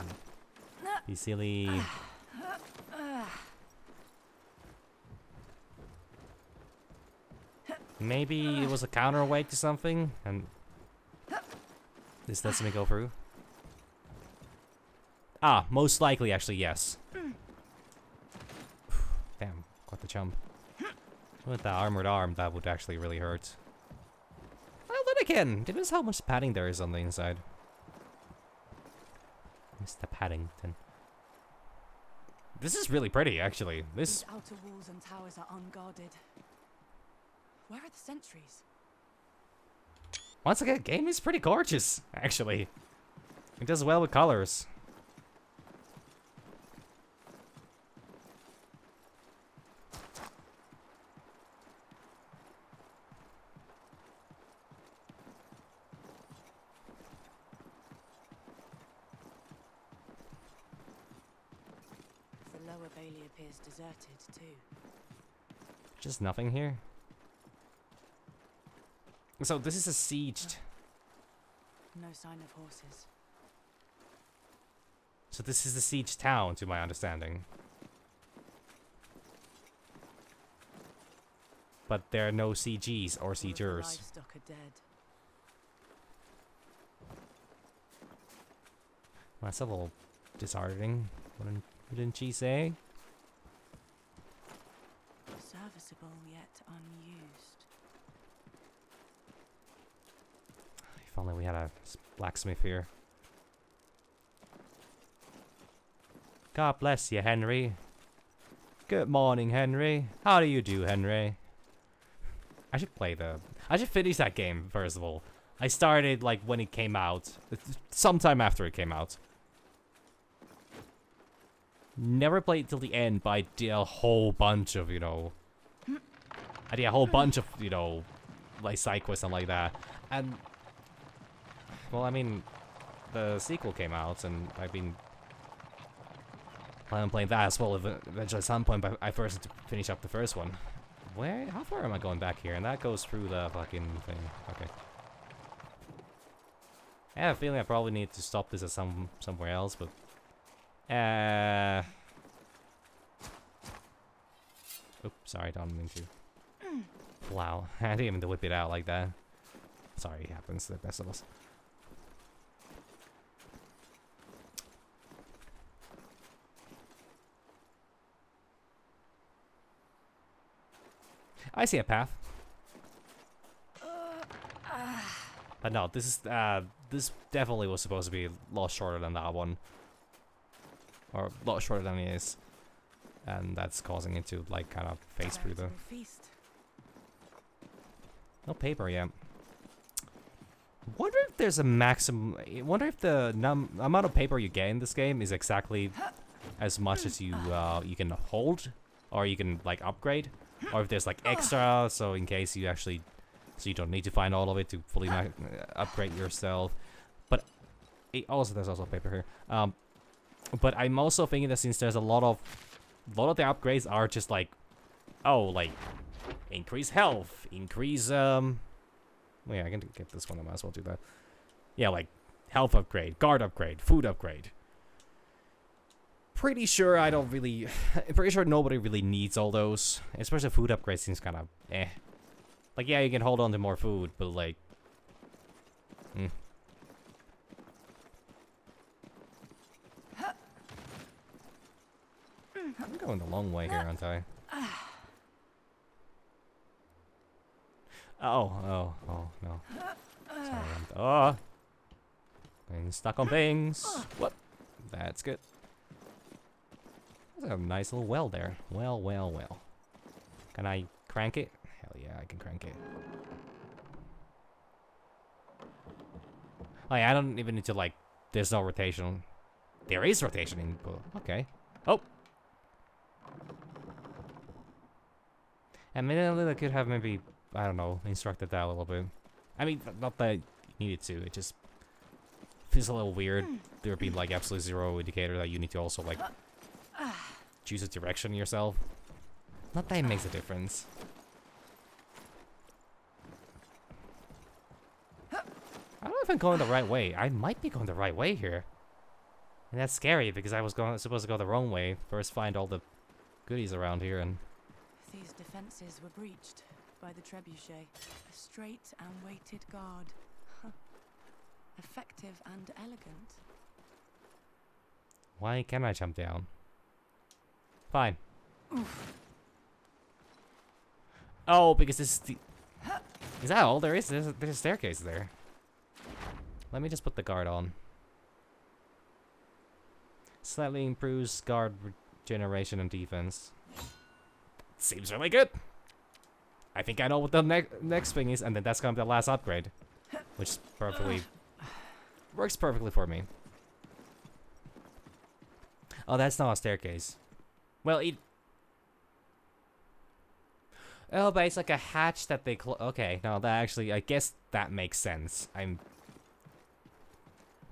Be silly. Maybe it was a counterweight to something and this lets me go through. Ah, most likely actually, yes. Damn, got the jump. With the armored arm, that would actually really hurt. Well, then again, depends how much padding there is on the inside. Mr. Paddington. This is really pretty, actually. This. These outer walls and towers are unguarded. Where are the sentries? Once again, game is pretty gorgeous, actually. It does well with colors. The lower bailey appears deserted too. Just nothing here. So this is a sieged. No sign of horses. So this is the siege town, to my understanding. But there are no CGs or All of the siegers. livestock are dead. That's a little disheartening. Wouldn't you say? Serviceable yet unused. If only we had a blacksmith here. God bless you, Henry. Good morning, Henry. How do you do, Henry? I should finish that game, first of all. I started, like, when it came out. Sometime after it came out. Never played till the end, but I did a whole bunch of, I did a whole bunch of, like, side quests and like that. And, well, I mean, the sequel came out, and I've been plan on playing that as well eventually at some point, but I first need to finish up the first one. How far am I going back here? And that goes through the fucking thing. Okay. I have a feeling I probably need to stop this at somewhere else, but oops, sorry, I don't mean to. Wow, I didn't even whip it out like that. Sorry, it happens to the best of us. I see a path. But no, this is this definitely was supposed to be a lot shorter than that one. Or a lot shorter than it is. And that's causing it to like kind of phase through the no paper yet. Wonder if there's a maximum. Wonder if the amount of paper you get in this game is exactly as much as you can hold, or you can like upgrade, or if there's like extra, so in case you actually, so you don't need to find all of it to fully upgrade yourself. But there's also paper here. But I'm also thinking that since there's a lot of the upgrades are just like, oh, like increase health, increase wait, I can get this one. I might as well do that. Yeah, like health upgrade, guard upgrade, food upgrade. Pretty sure I don't really. Pretty sure nobody really needs all those. Especially food upgrade seems kind of eh. Like yeah, you can hold on to more food, but like, I'm going the long way here, aren't I? Oh no. Sorry, I'm stuck on things. What? That's good. There's a nice little well there. Well. Can I crank it? Hell yeah, I can crank it. Oh yeah, I don't even need to like, there's no rotation. There is rotation in, okay. Oh! And maybe I could have maybe, I don't know, instructed that a little bit. I mean, not that you needed to, it just feels a little weird. There being like absolute zero indicator that you need to also like choose a direction yourself. Not that it makes a difference. I don't know if I'm going the right way. I might be going the right way here. And that's scary because I was supposed to go the wrong way. First find all the goodies around here and... These defenses were breached by the trebuchet. A straight and weighted guard. Effective and elegant. Why can't I jump down? Fine. Oof. Oh, because this is the... Is that all there is? There's a staircase there. Let me just put the guard on. Slightly improves guard regeneration and defense. Seems really good. I think I know what the next thing is, and then that's gonna be the last upgrade. Which perfectly... works perfectly for me. Oh, that's not a staircase. Well, it... Oh, but it's like a hatch that they okay, no, that actually... I guess that makes sense. I'm...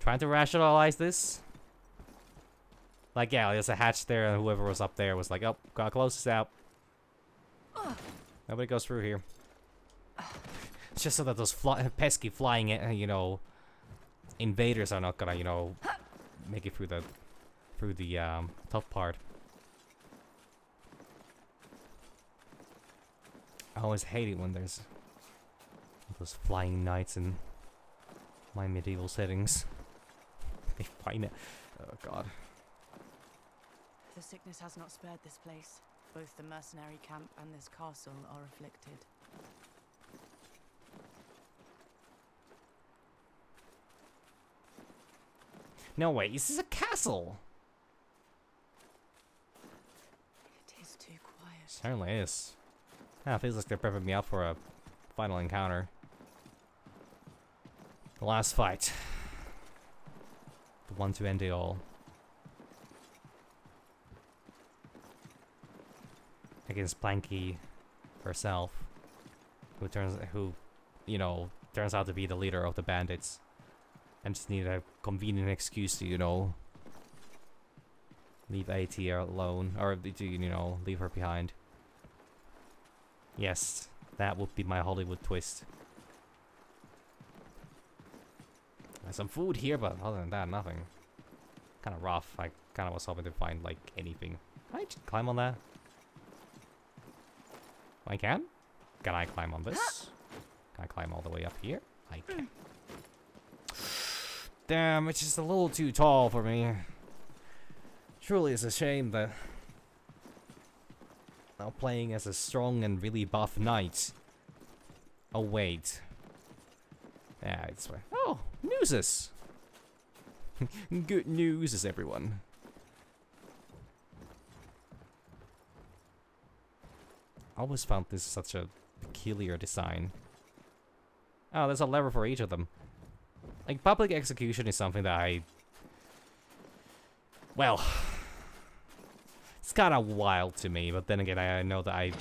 trying to rationalize this. Like, yeah, there's a hatch there, and whoever was up there was like, oh, gotta close this out. Nobody goes through here. It's just so that those pesky flying, you know, invaders are not gonna, you know, make it through the tough part. I always hate it when there's those flying knights in my medieval settings. They find it. Oh god. The sickness has not spared this place. Both the mercenary camp and this castle are afflicted. No way, this is a castle! It is too quiet. Certainly is. Ah, it feels like they're prepping me up for a final encounter. The last fight. The one to end it all. Against Planky herself, who you know, turns out to be the leader of the bandits, and just needed a convenient excuse to, you know, Leave AT alone, or do you know, leave her behind. Yes, that would be my Hollywood twist. There's some food here, but other than that, nothing. Kind of rough. I kind of was hoping to find like anything. Can I just climb on that? I can? Can I climb on this? Can I climb all the way up here? I can. Damn, it's just a little too tall for me. Truly, it's a shame that now playing as a strong and really buff knight. Oh wait. Yeah, it's fine. Oh, newses. Good news, everyone. I always found this such a peculiar design. Oh, there's a lever for each of them. Like, public execution is something that I... Well... It's kind of wild to me, but then again, I know that I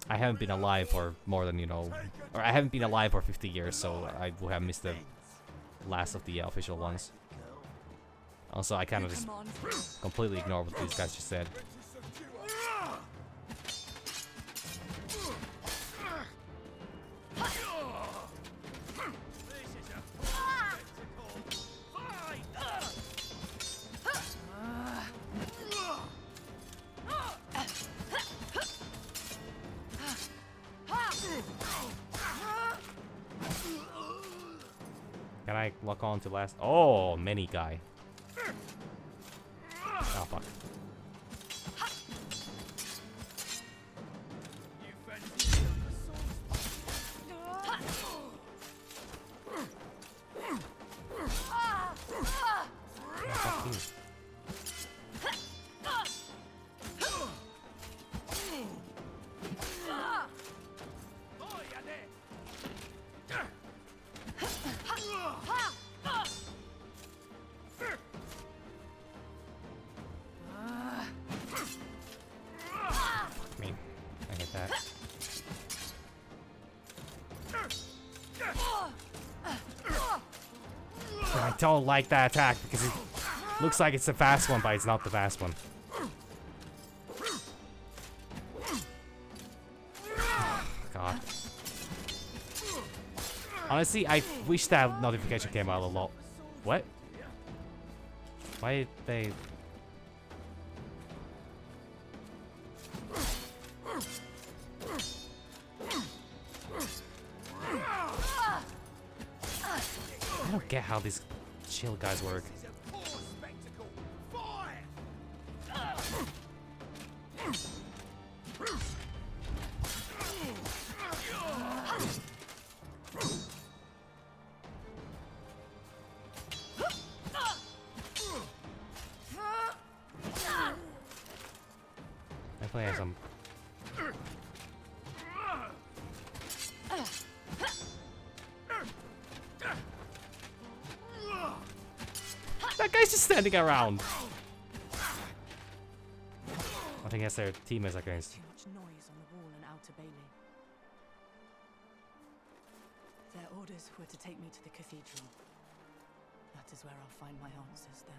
haven't been alive for more than, you know... Or I haven't been alive for 50 years, so I would have missed the last of the official ones. Also, I kind of just completely ignore what these guys just said. Can I lock on to last? Oh, mini guy. Oh, fuck. I don't like that attack because it looks like it's the fast one, but it's not the fast one. God. Honestly, I wish that notification came out a lot. What? Why did they... I don't get how these shield guys work. Definitely have some... That guy's just standing around. I think that's their team is against. Too much noise on the wall and outer bailey. Their orders were to take me to the cathedral. That is where I'll find my answers then.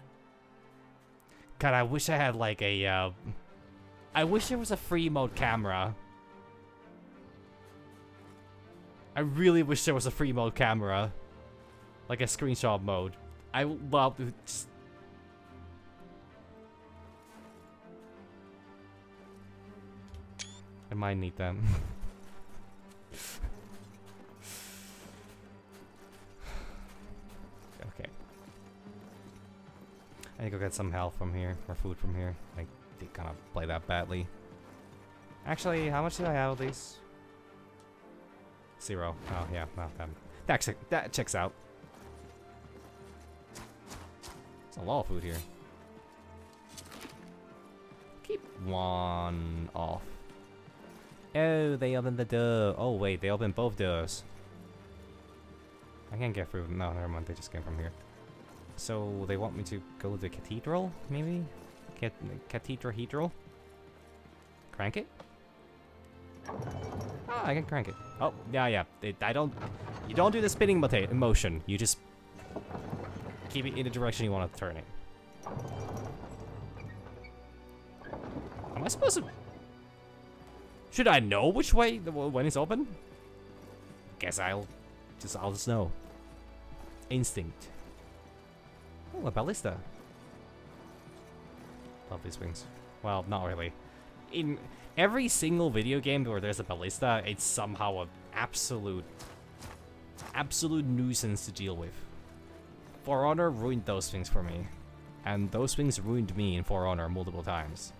God, I wish I had like a I wish there was a free mode camera. I really wish there was a free mode camera. Like a screenshot mode. I love it. I might need them. Okay. I need to go get some health from here, or food from here. I did kind of play that badly. Actually, how much did I have of these? 0. Oh, yeah, well, that checks out. There's a lot of food here. Keep one off. Oh, they opened the door. Oh, wait, they opened both doors. I can't get through. No, never mind. They just came from here. So, they want me to go to the cathedral, maybe? Cathedral? Crank it? Ah, I can crank it. Oh, yeah. You don't do the spinning motion. You just keep it in the direction you want to turn it. I supposed to... Should I know which way, when it's open? Guess I'll just know. Instinct. Oh, a ballista. Love these wings. Well, not really. In every single video game where there's a ballista, it's somehow an absolute nuisance to deal with. For Honor ruined those things for me. And those things ruined me in For Honor multiple times.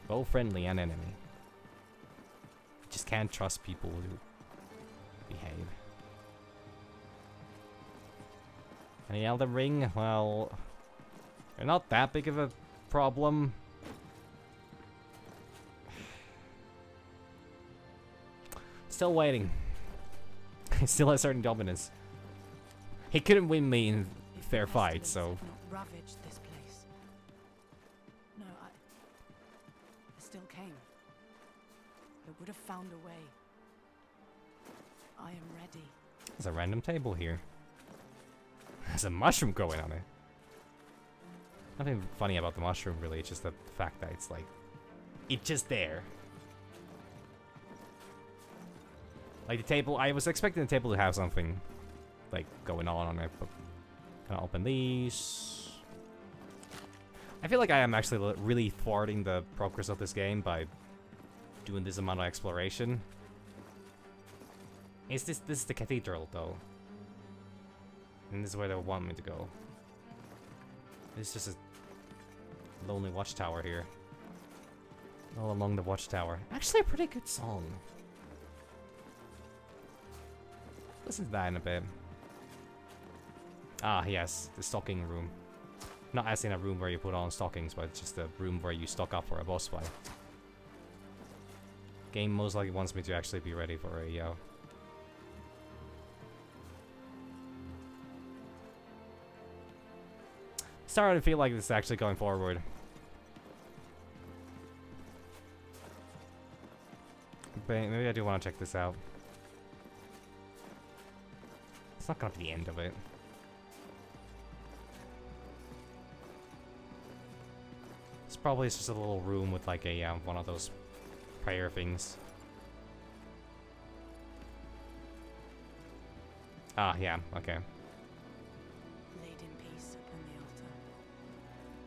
Both friendly and enemy. Just can't trust people who behave. And the Elden Ring, well, they're not that big of a problem. Still waiting. He still has certain dominance. He couldn't win me in fair fight, so. Not ravaged this place. No, I still came. I would have found a way. I am ready. There's a random table here. There's a mushroom growing on it. Nothing funny about the mushroom, really. It's just the fact that it's like, it's just there. Like the table, I was expecting the table to have something like going on it, but can I open these? I feel like I am actually really thwarting the progress of this game by doing this amount of exploration. This is the cathedral though. And this is where they want me to go. It's just a lonely watchtower here. All along the watchtower. Actually a pretty good song. Listen to that in a bit. Ah, yes, the stocking room. Not as in a room where you put on stockings, but just a room where you stock up for a boss fight. Game most likely wants me to actually be ready for a starting to feel like this is actually going forward. But maybe I do want to check this out. It's not gonna be the end of it. It's probably just a little room with like a one of those prayer things. Ah, yeah, okay. Laid in peace upon the altar.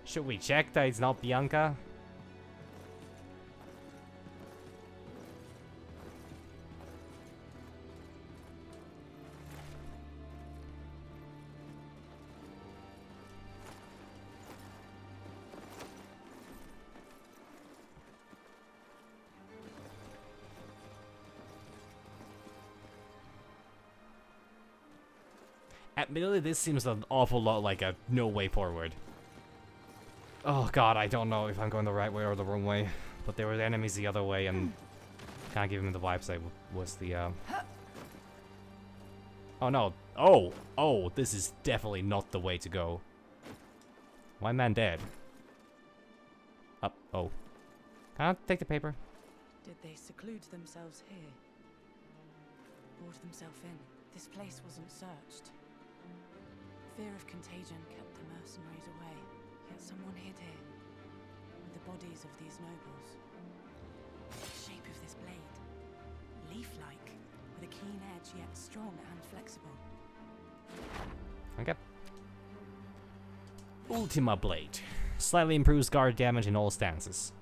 Should we check that it's not Bianca? Admittedly, this seems an awful lot like a no way forward. Oh god, I don't know if I'm going the right way or the wrong way. But there were enemies the other way and kind of giving me the vibes that was the, Oh no. Oh, this is definitely not the way to go. Why man dead? Oh. Can I take the paper? Did they seclude themselves here? Board themselves in? This place wasn't searched. Fear of contagion kept the mercenaries away, yet someone hid here, with the bodies of these nobles. The shape of this blade, leaf-like, with a keen edge, yet strong and flexible. Okay. Ultima Blade. Slightly improves guard damage in all stances.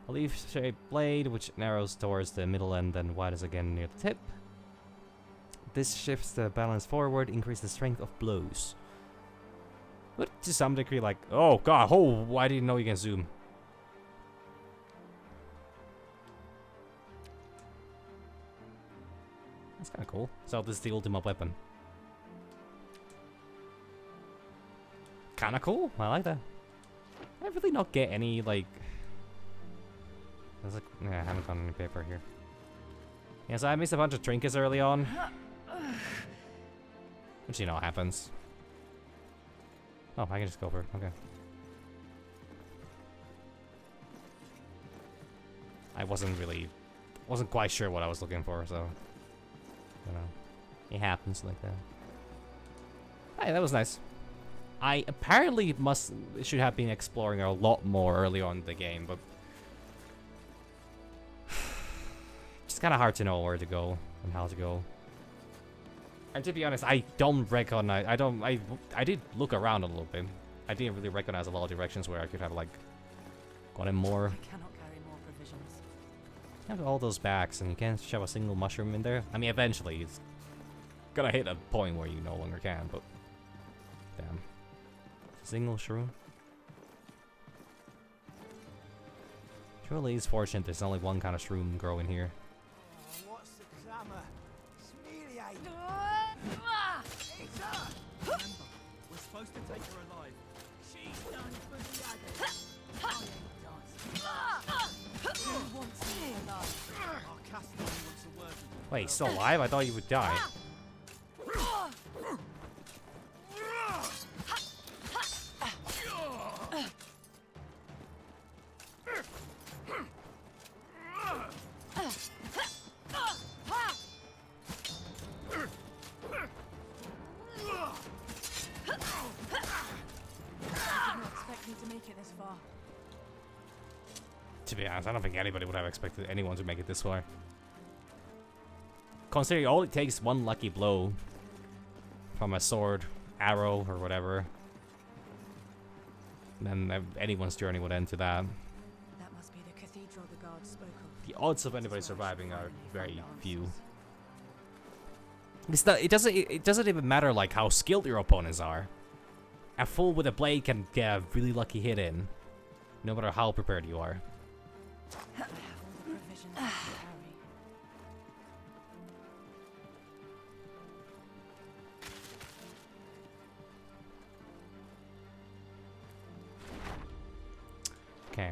A leaf-shaped blade, which narrows towards the middle end and widens again near the tip. This shifts the balance forward, increases the strength of blows. But to some degree, like, oh god, I didn't know you can zoom. That's kind of cool. So this is the ultimate weapon. Kind of cool. I like that. I really not get any, like... There's like, yeah, I haven't found any paper here. Yeah, so I missed a bunch of trinkets early on. Which, you know, happens. Oh, I can just go for it. Okay. I wasn't quite sure what I was looking for, so... You know. It happens like that. Hey, that was nice. I apparently should have been exploring a lot more early on in the game, but... kind of hard to know where to go and how to go. And to be honest, I don't recognize. I did look around a little bit. I didn't really recognize a lot of directions where I could have like gotten more. I cannot carry more provisions. You have all those bags, and you can't shove a single mushroom in there. I mean, eventually it's gonna hit a point where you no longer can. But damn, single shroom. Surely it's fortunate there's only one kind of shroom growing here. Oh, what's the clamour? Smeliate! It's her! Remember, we're supposed to take her alive. She's done for the others. I ain't done. Who wants to be alive? Our Castellan wants a word with you. Wait, he's still alive? I thought you would die. To be honest, I don't think anybody would have expected anyone to make it this far. Considering all it takes is one lucky blow from a sword, arrow, or whatever, then anyone's journey would end to that. That must be the cathedral the guards spoke of. The odds of anybody surviving are very few. It doesn't even matter like how skilled your opponents are. A fool with a blade can get a really lucky hit in, no matter how prepared you are. I have all the provisions I can carry. Okay.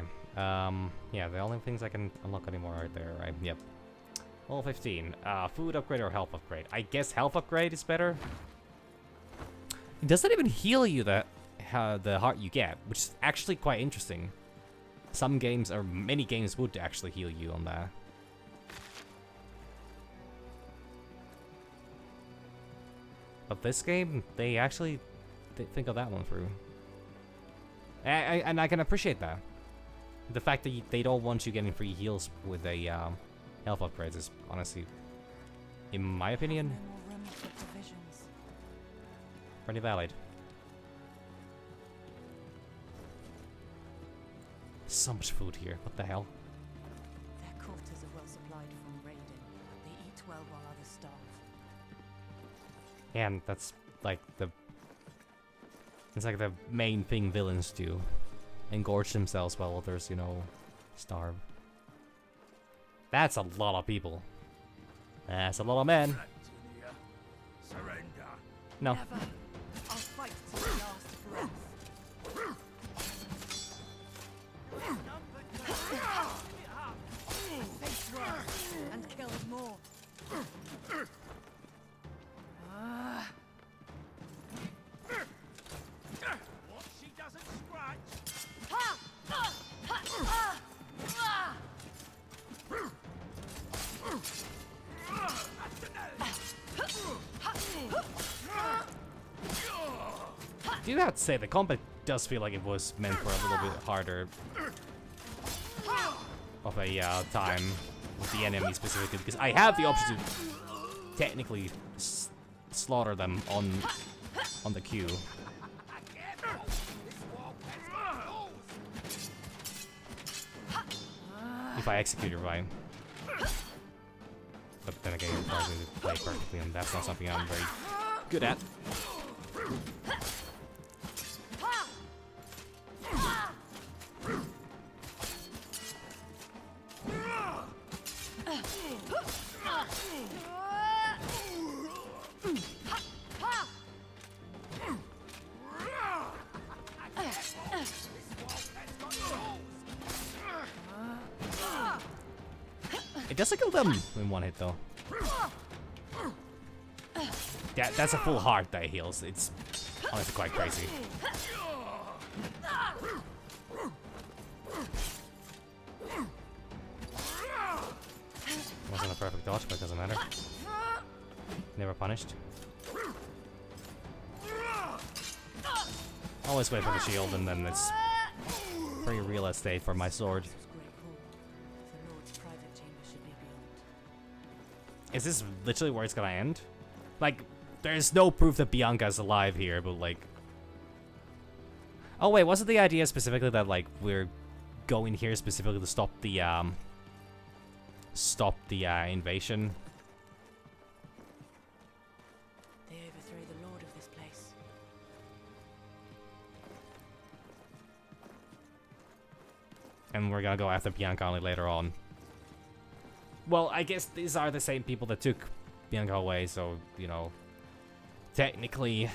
Yeah, the only things I can unlock anymore are there, right? Yep. Level 15. Food upgrade or health upgrade? I guess health upgrade is better. It doesn't even heal you the heart you get, which is actually quite interesting. Some games, or many games, would actually heal you on that. But this game, they actually think of that one through. And I can appreciate that. The fact that they don't want you getting free heals with a health upgrades is honestly, in my opinion, No more room for provisions. pretty valid. So much food here. What the hell? Their quarters are well supplied from raiding. They eat well while others starve. And that's like it's like the main thing villains do. Engorge themselves while others, you know, starve. That's a lot of people. That's a lot of men. Surrender. No. Never. I'll fight till the last breath. Face worse and killed more. What she doesn't scratch. Do have to say the combat does feel like it was meant for a little bit harder of a time with the enemy specifically, because I have the option to technically slaughter them on the queue. If I execute it right. But then again, I probably play perfectly, and that's not something I'm very good at. It doesn't kill them in one hit though. That's a full heart that heals. It's honestly quite crazy. Wasn't a perfect dodge, but it doesn't matter. Never punished. Always wait for the shield, and then it's free real estate for my sword. This great hall. The Lord's private chamber should be beyond. Is this literally where it's gonna end? Like, there's no proof that Bianca's alive here, but like... Oh wait, wasn't the idea specifically that like we're going here specifically to stop the invasion? They overthrew the lord of this place. And we're gonna go after Bianca only later on. Well, I guess these are the same people that took Bianca away, so, you know, technically,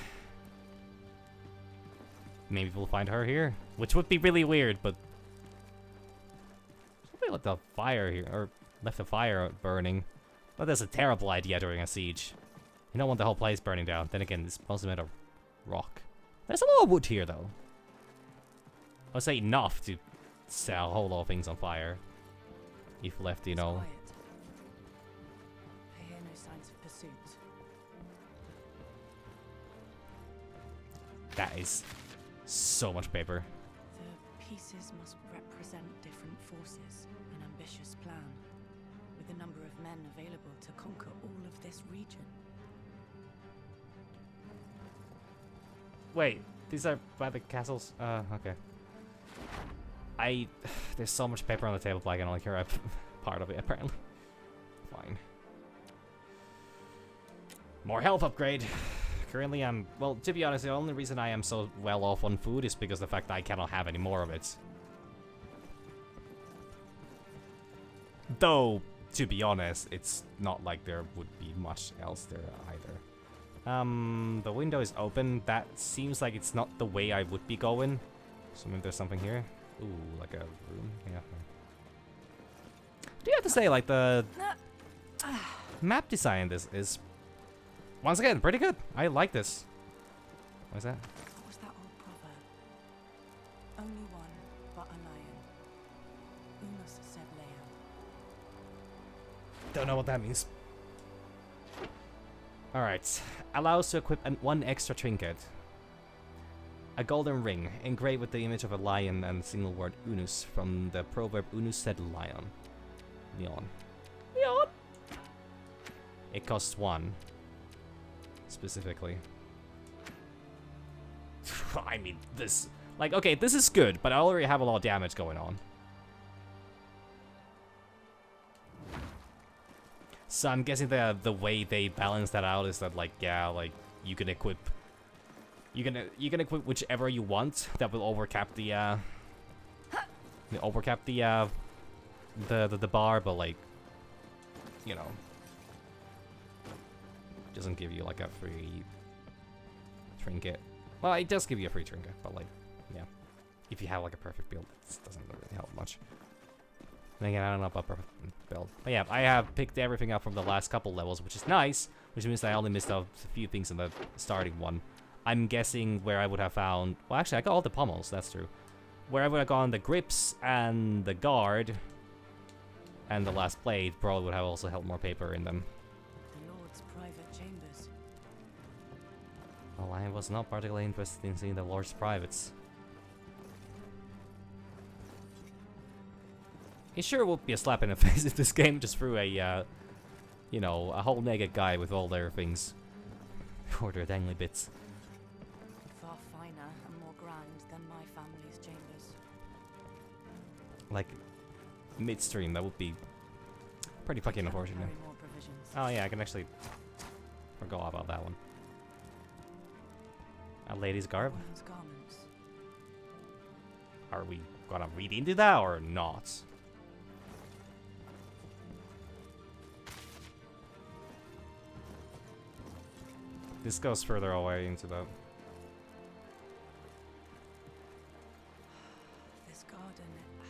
maybe we'll find her here, which would be really weird, but somebody left a fire here, or left a fire burning. Well, that's a terrible idea during a siege. You don't want the whole place burning down. Then again, it's mostly made of rock. There's a lot of wood here, though. I would say enough to set a whole lot of things on fire. If left, you It's know. quiet. I hear no signs of pursuit. That is so much paper. The pieces must represent different forces, an ambitious plan, with a number of men available to conquer all of this region. Wait, these are by the castles? Okay. There's so much paper on the table, but I can only carry up part of it, apparently. Fine. More health upgrade. Currently, well, to be honest, the only reason I am so well off on food is because the fact that I cannot have any more of it. Though, to be honest, it's not like there would be much else there either. The window is open. That seems like it's not the way I would be going. So maybe there's something here. Ooh, like a room? Yeah. Do you have to say, like, the map design in this is, once again, pretty good. I like this. What is that? What was that old proverb? Only one, but a lion. Unus sed leo. Don't know what that means. Alright. Allows to equip one extra trinket. A golden ring, engraved with the image of a lion and the single word unus from the proverb unus sed lion. Leon. Leon! It costs 1. Specifically. I mean, this... Like, okay, this is good, but I already have a lot of damage going on. So I'm guessing the way they balance that out is that, like, yeah, like, you can equip... You can equip whichever you want that will overcap the the bar, but like, you know, doesn't give you like a free trinket. Well, it does give you a free trinket, but like, yeah, if you have like a perfect build, it doesn't really help much. And again, I don't know about perfect build, but yeah, I have picked everything up from the last couple levels, which is nice, which means I only missed out a few things in the starting one. I'm guessing where I would have found... Well, actually, I got all the pommels, that's true. Where I would have gone the grips and the guard and the last blade probably would have also held more paper in them. The Lord's private chambers. Well, I was not particularly interested in seeing the Lord's privates. It sure would be a slap in the face if this game just threw a, you know, a whole naked guy with all their things. Or their dangly bits. Far finer and more grand than my family's chambers. Like, midstream, that would be pretty fucking Cannot unfortunate. carry more provisions. Oh yeah, I can actually forget about that one. A lady's garb? Women's garments. Are we gonna read into that or not? This goes further away into the... This garden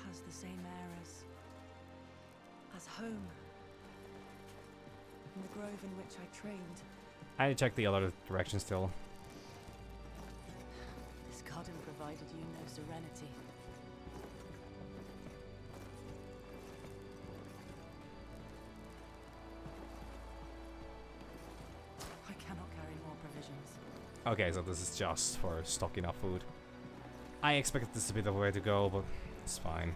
has the same air as home. And the grove in which I trained. I need to check the other direction still. This garden provided you no serenity. I cannot carry more provisions. Okay, so this is just for stocking up food. I expected this to be the way to go, but it's fine.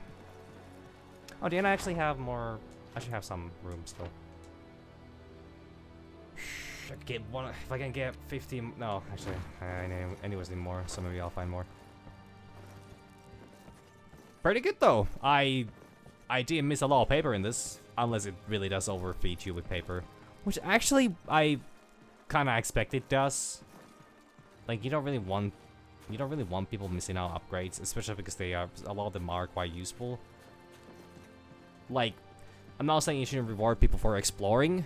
Oh, didn't I actually have more... I should have some room still. If I can get one, if I can get 50, no, actually, anyways, need more, so maybe I'll find more. Pretty good though. I didn't miss a lot of paper in this, unless it really does overfeed you with paper, which actually I kind of expect it does. Like you don't really want people missing out on upgrades, especially because a lot of them are quite useful. Like, I'm not saying you shouldn't reward people for exploring,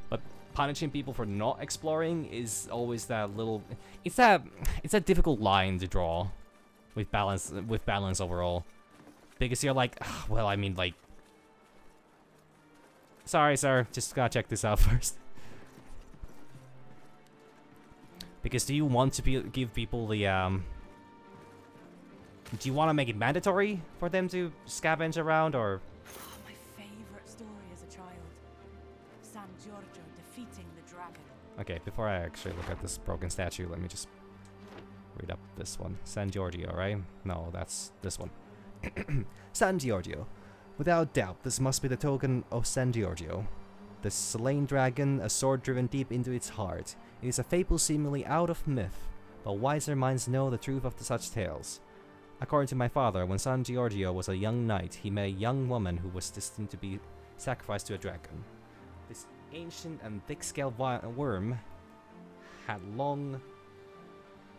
but punishing people for not exploring is always that little. It's a difficult line to draw with balance overall. Because you're like, well, I mean, like, sorry, sir, just gotta check this out first. Because do you want to give people the, do you want to make it mandatory for them to scavenge around, or? My favorite story as a child. San Giorgio defeating the dragon. Okay, before I actually look at this broken statue, let me just read up this one. San Giorgio, right? No, that's this one. San Giorgio. Without doubt, this must be the token of San Giorgio. The slain dragon, a sword driven deep into its heart. It is a fable seemingly out of myth, but wiser minds know the truth of such tales. According to my father, when San Giorgio was a young knight, he met a young woman who was destined to be sacrificed to a dragon. This ancient and thick-scaled worm had long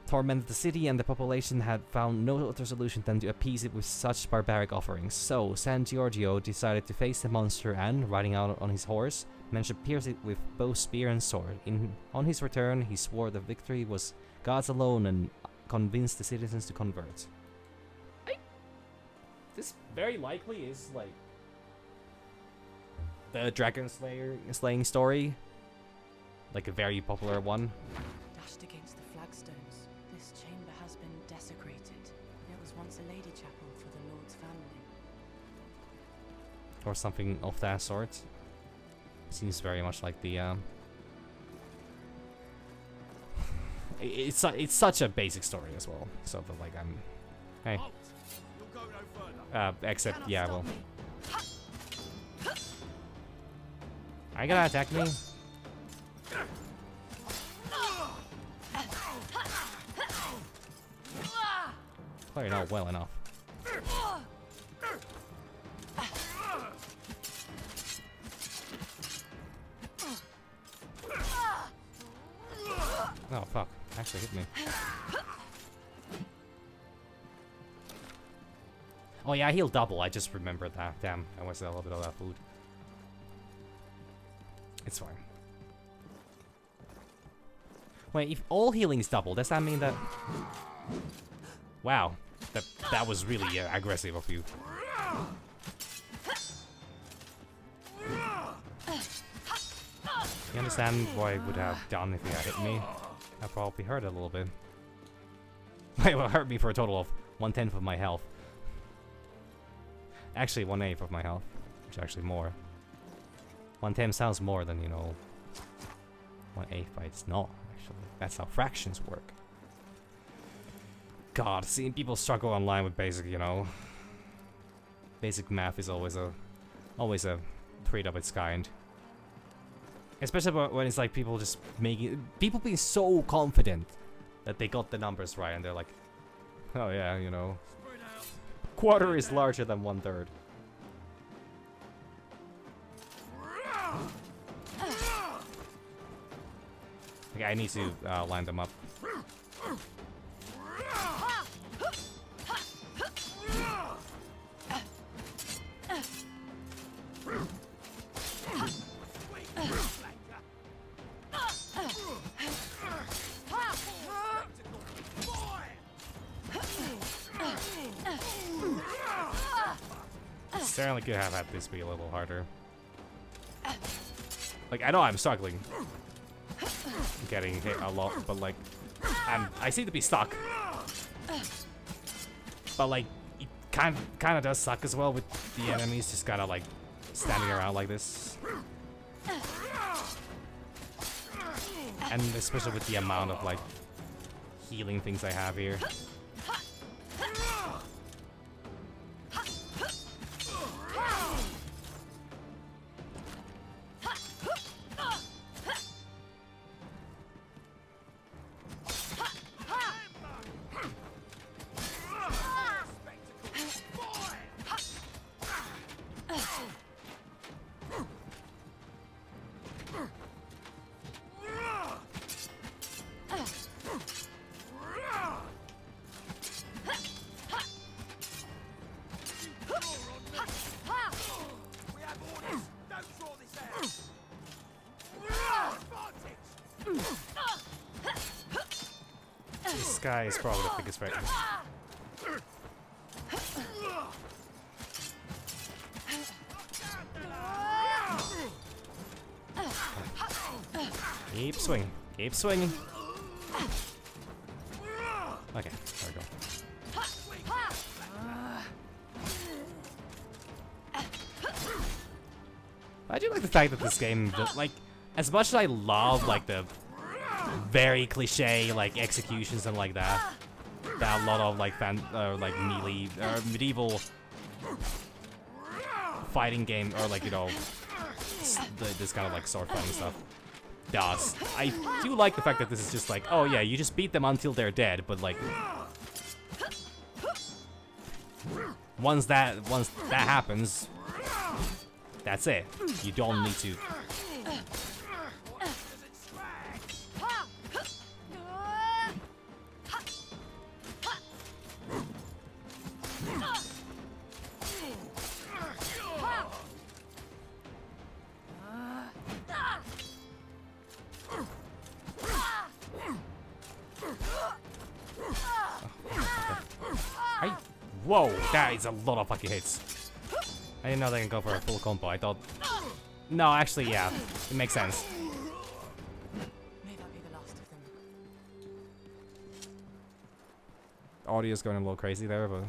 tormented the city, and the population had found no other solution than to appease it with such barbaric offerings. So, San Giorgio decided to face the monster and, riding out on his horse, managed to pierce it with both spear and sword. On his return, he swore the victory was God's alone and convinced the citizens to convert. This very likely is, like, the dragon slaying story. Like a very popular one. Dashed against the flagstones, this chamber has been desecrated. It was once a lady chapel for the Lord's family. Or something of that sort. Seems very much like the it's such a basic story as well. So that, like, I'm hey. You'll go no further. Except yeah, well. Are you gonna attack me? Clearly not well enough. Oh fuck, actually hit me. Oh yeah, I healed double, I just remembered that. Damn, I wasted a little bit of that food. It's fine. Wait, if all healing is double, does that mean that... Wow, that was really aggressive of you. You understand what I would have done if you had hit me? I probably hurt a little bit. It will hurt me for a total of 1/10 of my health. Actually, 1/8 of my health, which is actually more. 1/10 sounds more than, you know, 1/8, but it's not, actually. That's how fractions work. God, seeing people struggle online with basic, you know, basic math is always a treat of its kind. Especially when it's like people just people being so confident that they got the numbers right, and they're like, oh yeah, you know, quarter is larger than 1/3. Okay, I need to line them up. Certainly could have had this be a little harder. Like, I know I'm struggling getting hit a lot, but like, I seem to be stuck. But like, it kind of does suck as well with the enemies just kind of like standing around like this. And especially with the amount of like healing things I have here. guy is probably the biggest threat. Keep swinging. Keep swinging. Okay, there we go. I do like the fact that this game, like, as much as I love, like, the very cliche, like, executions and like that a lot of, like, like, melee, or medieval fighting game, or, like, you know, this kind of, like, sword fighting stuff does. I do like the fact that this is just like, oh yeah, you just beat them until they're dead, but, like, once that happens, that's it. You don't need to. Whoa, that is a lot of fucking hits. I didn't know they can go for a full combo. I thought... No, actually, yeah. It makes sense. May that be the last of them. Audio's going a little crazy there, but...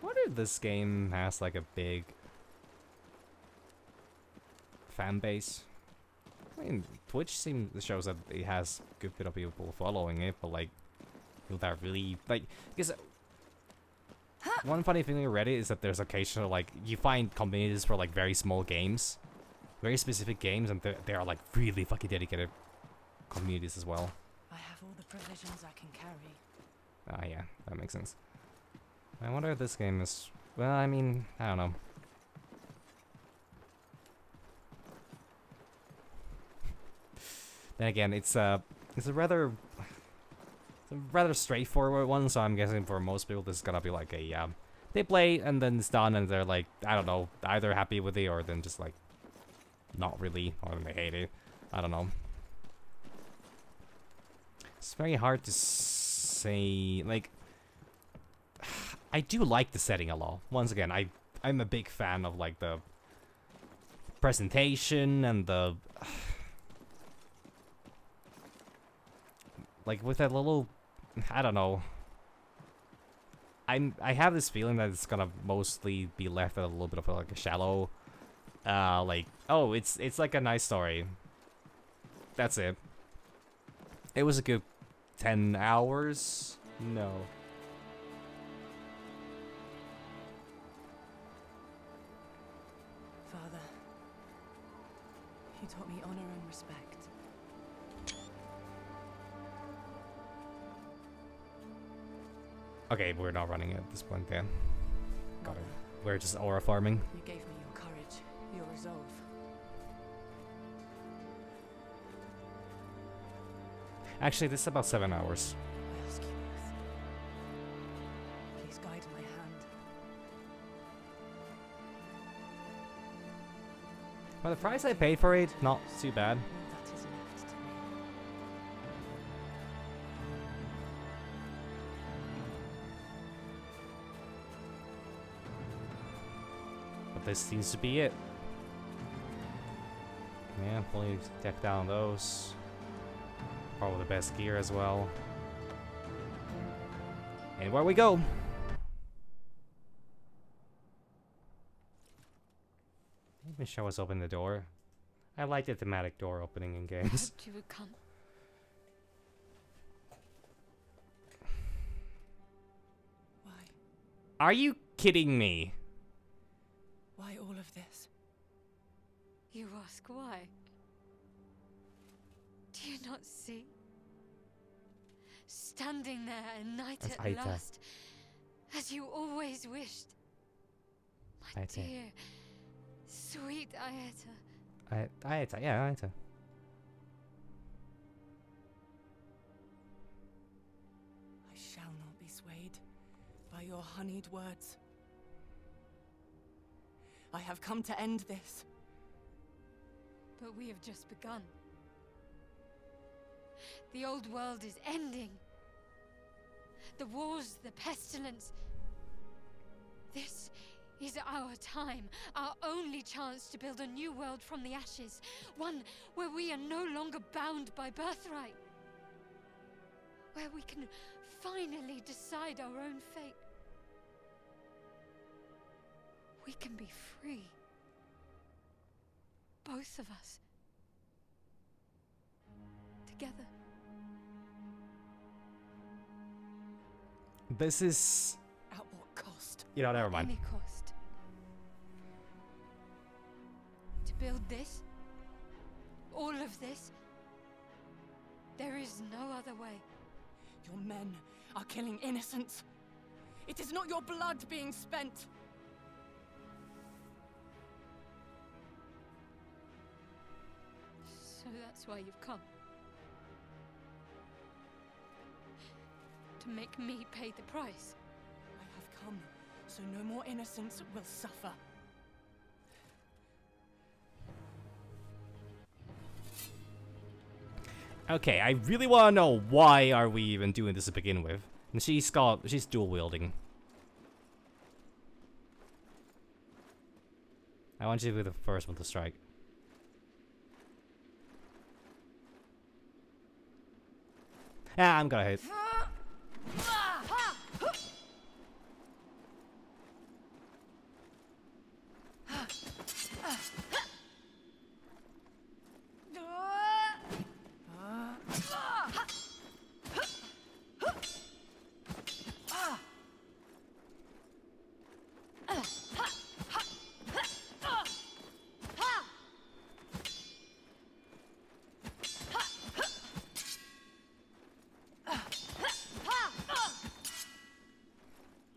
What if this game has, like, a big... fan base? I mean, Twitch shows that it has a good bit of people following it, but, like... Will that really... Like, because... One funny thing with Reddit is that there's occasional, like, you find communities for, like, very small games. Very specific games, and they are, like, really fucking dedicated communities as well. I have all the provisions I can carry. Ah, yeah, that makes sense. I wonder if this game is... Well, I mean, I don't know. Then again, it's a rather straightforward one, so I'm guessing for most people this is gonna be like a they play and then it's done and they're like, I don't know, either happy with it or then just like not really, or then they hate it. I don't know. It's very hard to say. Like, I do like the setting a lot. Once again, I'm a big fan of like the presentation and the like with that little, I don't know. I have this feeling that it's gonna mostly be left at a little bit of like a shallow, like, oh, it's like a nice story. That's it. It was a good 10 hours. No. Father, you taught me honor and respect. Okay, we're not running at this point then. Got Mother, it. We're just aura farming. you gave me your courage, your resolve. Actually, this is about 7 hours. I ask you both. Please guide my hand. For the price I paid for it, not too bad. All that is left to me. But this seems to be it. Yeah, fully decked down those. Probably the best gear as well. And where we go. Even show us open the door. I like the thematic door opening in games. Hoped you would come. Why? Are you kidding me? Why all of this? You ask why? Do you not see? Standing there a night That's at Aita. last, as you always wished. My Aita. dear, sweet Aeta. Aita, yeah, Aita. I shall not be swayed by your honeyed words. I have come to end this. But we have just begun. The old world is ending. The wars, the pestilence. This is our time, our only chance to build a new world from the ashes. One where we are no longer bound by birthright. Where we can finally decide our own fate. We can be free. Both of us. Together. This is... At what cost? You know, never mind. Any cost. To build this, all of this, there is no other way. Your men are killing innocents. It is not your blood being spent. So that's why you've come. To make me pay the price. I have come, so no more innocents will suffer. Okay, I really want to know why are we even doing this to begin with. And she's dual wielding. I want you to be the first one to strike. Yeah, I'm gonna hit.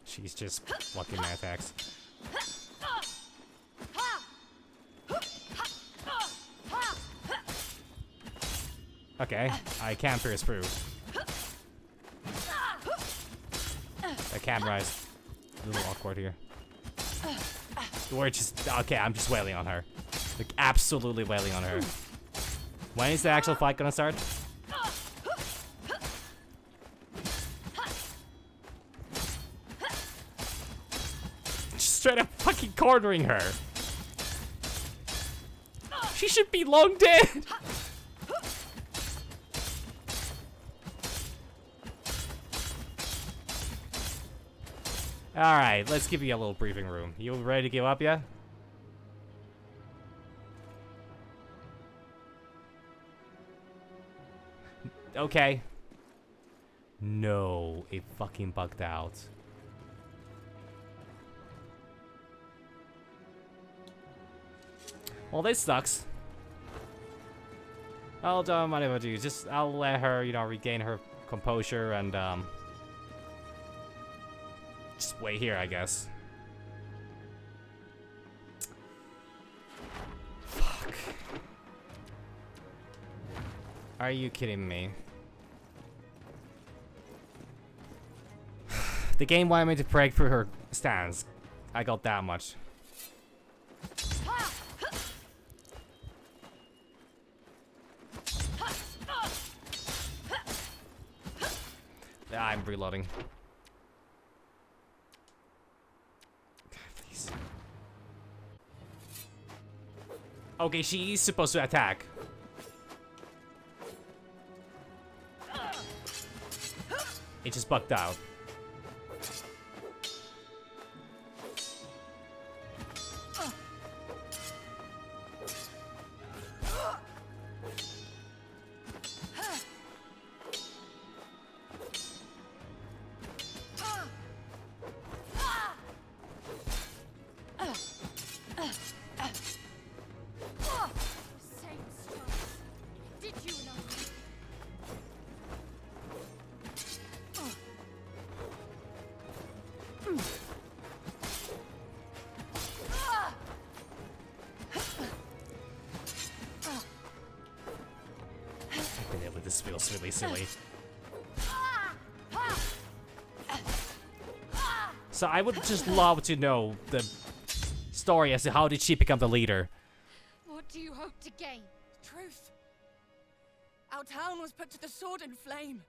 She's just blocking my attacks. Okay, I can pierce through. The camera is a little awkward here. We're just... Okay, I'm just wailing on her. Like, absolutely wailing on her. When is the actual fight gonna start? Straight up fucking cornering her. She should be long dead. Alright, let's give you a little briefing room. You ready to give up yet? Okay. No, it fucking bugged out. Well, this sucks. I'll do whatever I do. Just I'll let her, you know, regain her composure and just wait here, I guess. Fuck. Are you kidding me? The game wanted me to break through her stance. I got that much. I'm reloading. Please. Okay, she's supposed to attack. It just bugged out. This feels really silly. So I would just love to know the story as to how did she become the leader. What do you hope to gain? Truth. Our town was put to the sword and flame.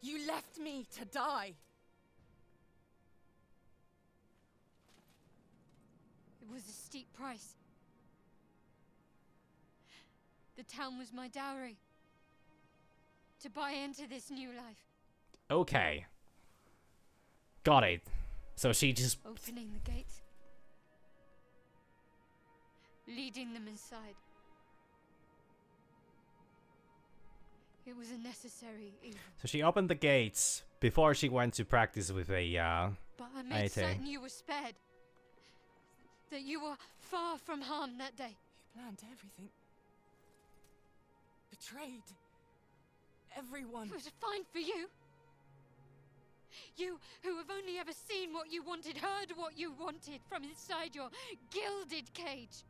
You left me to die. It was a steep price. The town was my dowry. To buy into this new life. Okay. Got it. So she just... Opening the gates. Leading them inside. It was a necessary evil. So she opened the gates before she went to practice with a, But I made certain you were spared. That you were far from harm that day. You planned everything. Betrayed. Everyone. It was fine for you. You who have only ever seen what you wanted, heard what you wanted from inside your gilded cage.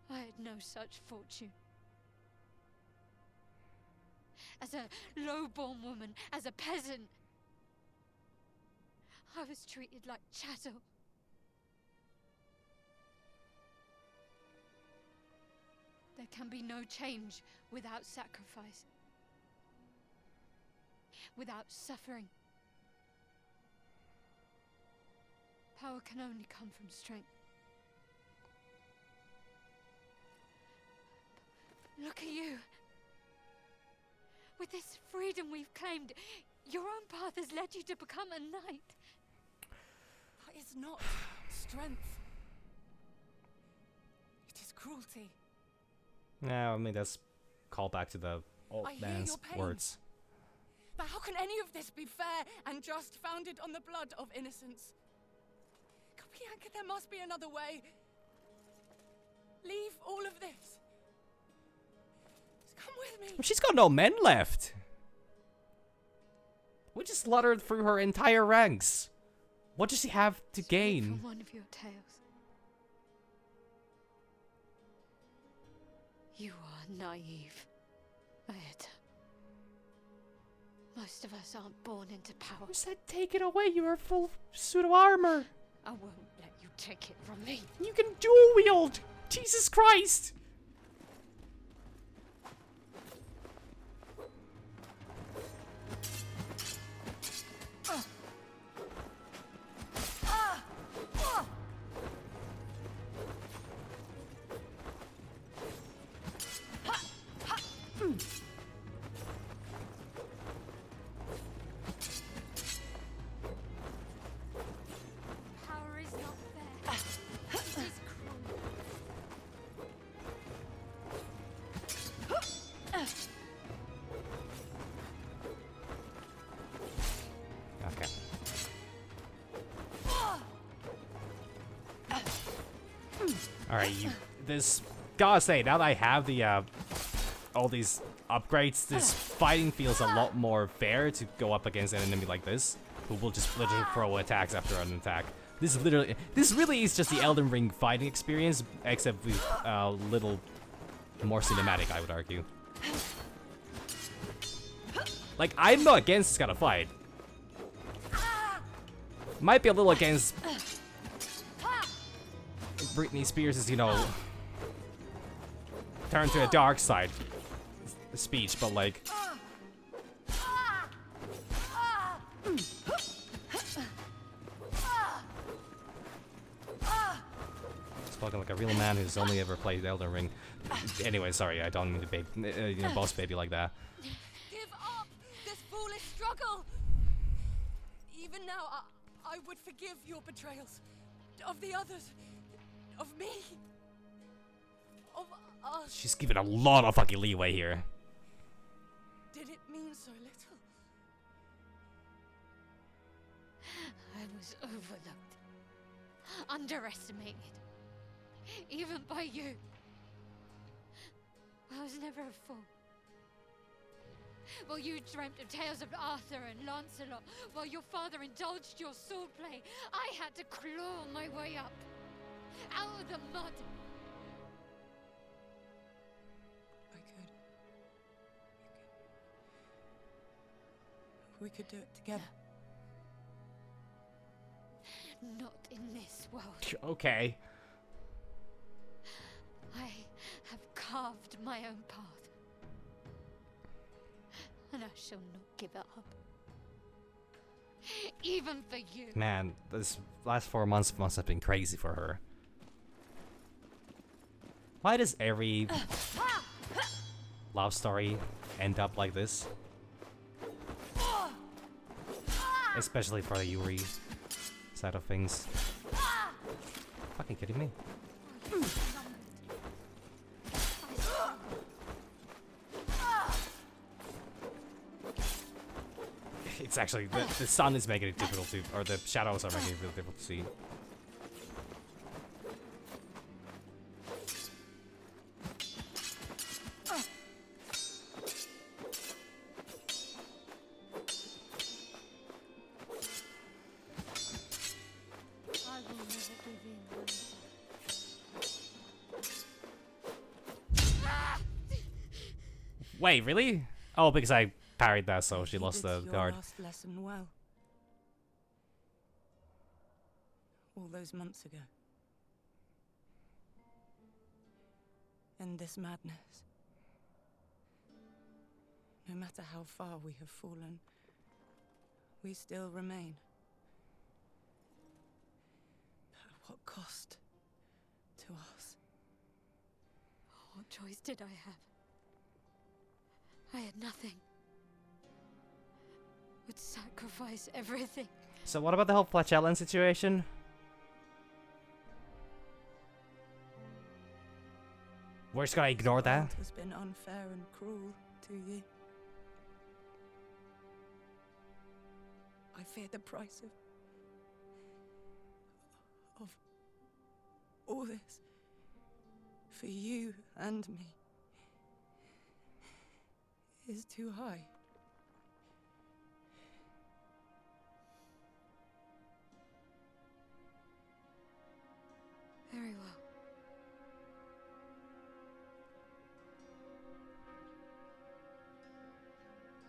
I had no such fortune. As a low-born woman, as a peasant, I was treated like chattel. There can be no change without sacrifice. Without suffering. Power can only come from strength. But look at you. With this freedom we've claimed, your own path has led you to become a knight. That is not strength. It is cruelty. Yeah, I mean, that's call back to the old I hear man's your pain. words. But how can any of this be fair and just, founded on the blood of innocence? Bianca, there must be another way. Leave all of this. Just come with me. She's got no men left. We just slaughtered through her entire ranks. What does she have to gain? From one of your tales. You are naive, Aeta. Most of us aren't born into power. Who said take it away? You are full suit of armor. I won't let you take it from me. You can dual wield. Jesus Christ. Power is not fair. It is cruel. Okay. Alright, you... This... Gotta say, now that I have the, all these upgrades, this fighting feels a lot more fair to go up against an enemy like this, who will just literally throw attacks after an attack. This is literally... This really is just the Elden Ring fighting experience, except with a little more cinematic, I would argue. Like, I'm not against this kind of fight. Might be a little against Britney Spears' you know, turn to a dark side speech, but like... Spoken like a real man who's only ever played Elden Ring. Anyway, sorry, I don't mean to be, you know, boss baby like that. Give up this foolish struggle. Even now, I would forgive your betrayals. Of the others. Of me. Of us. She's given a lot of fucking leeway here. Did it mean so little? I was overlooked. Underestimated. Even by you. I was never a fool. While you dreamt of tales of Arthur and Lancelot, while your father indulged your swordplay, I had to claw my way up. Out of the mud. I could. We could do it together. Not in this world. Okay. carved my own path. And I shall not give it up. Even for you. Man, this last 4 months must have been crazy for her. Why does every love story end up like this? Especially for the Yuri side of things. Fucking kidding me? It's actually, the sun is making it difficult to, or the shadows are making it really difficult to see. I will never give in, Lisa. Wait, really? Oh, because I parried that, so she You lost did the your guard. last lesson well. All those months ago. In this madness. No matter how far we have fallen, we still remain. But at what cost to us? What choice did I have? I had nothing. Would sacrifice everything. So what about the whole Flagellan situation? We're just gonna ignore This world that? has been unfair and cruel to you. I fear the price of all this for you and me is too high. Very well.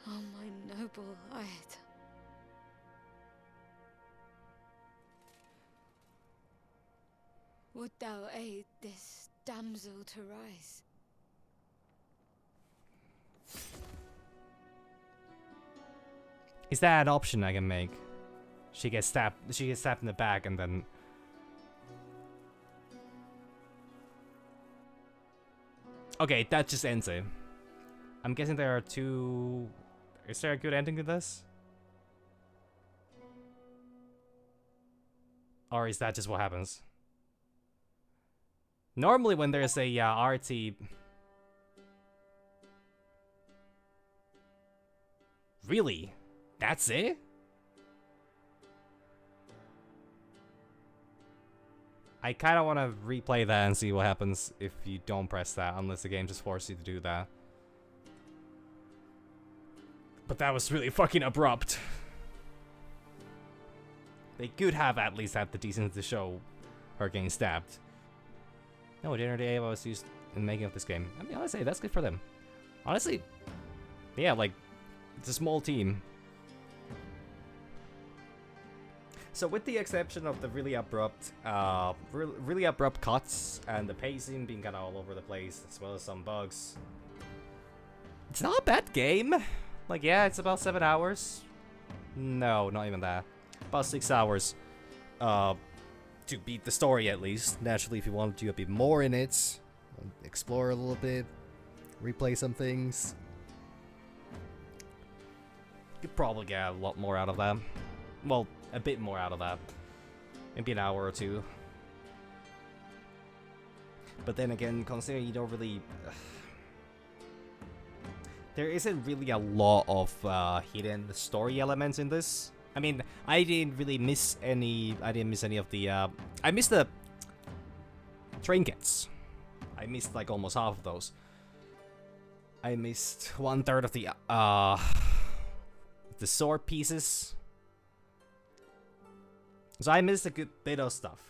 Oh, my noble Aed. Would thou aid this damsel to rise? Is that an option I can make? She gets stabbed in the back and then... Okay, that just ends it. I'm guessing there are two... Is there a good ending to this? Or is that just what happens? Normally when there's a RT... Really? That's it? I kind of want to replay that and see what happens if you don't press that, unless the game just forces you to do that. But that was really fucking abrupt. They could have at least had the decency to show her getting stabbed. No, generally AI was used in making of this game. I mean, honestly, that's good for them. Honestly, yeah, like, it's a small team. So with the exception of the really abrupt cuts and the pacing being kind of all over the place, as well as some bugs, it's not a bad game. Like, yeah, it's about 7 hours. No, not even that. About 6 hours. To beat the story at least. Naturally, if you want to do a bit more in it, explore a little bit, replay some things, you could probably get a lot more out of that. Well, a bit more out of that. Maybe an hour or two. But then again, considering you don't really... there isn't really a lot of hidden story elements in this. I mean, I didn't miss any of the... I missed the trinkets. I missed like almost half of those. I missed 1/3 of the sword pieces. So I missed a good bit of stuff.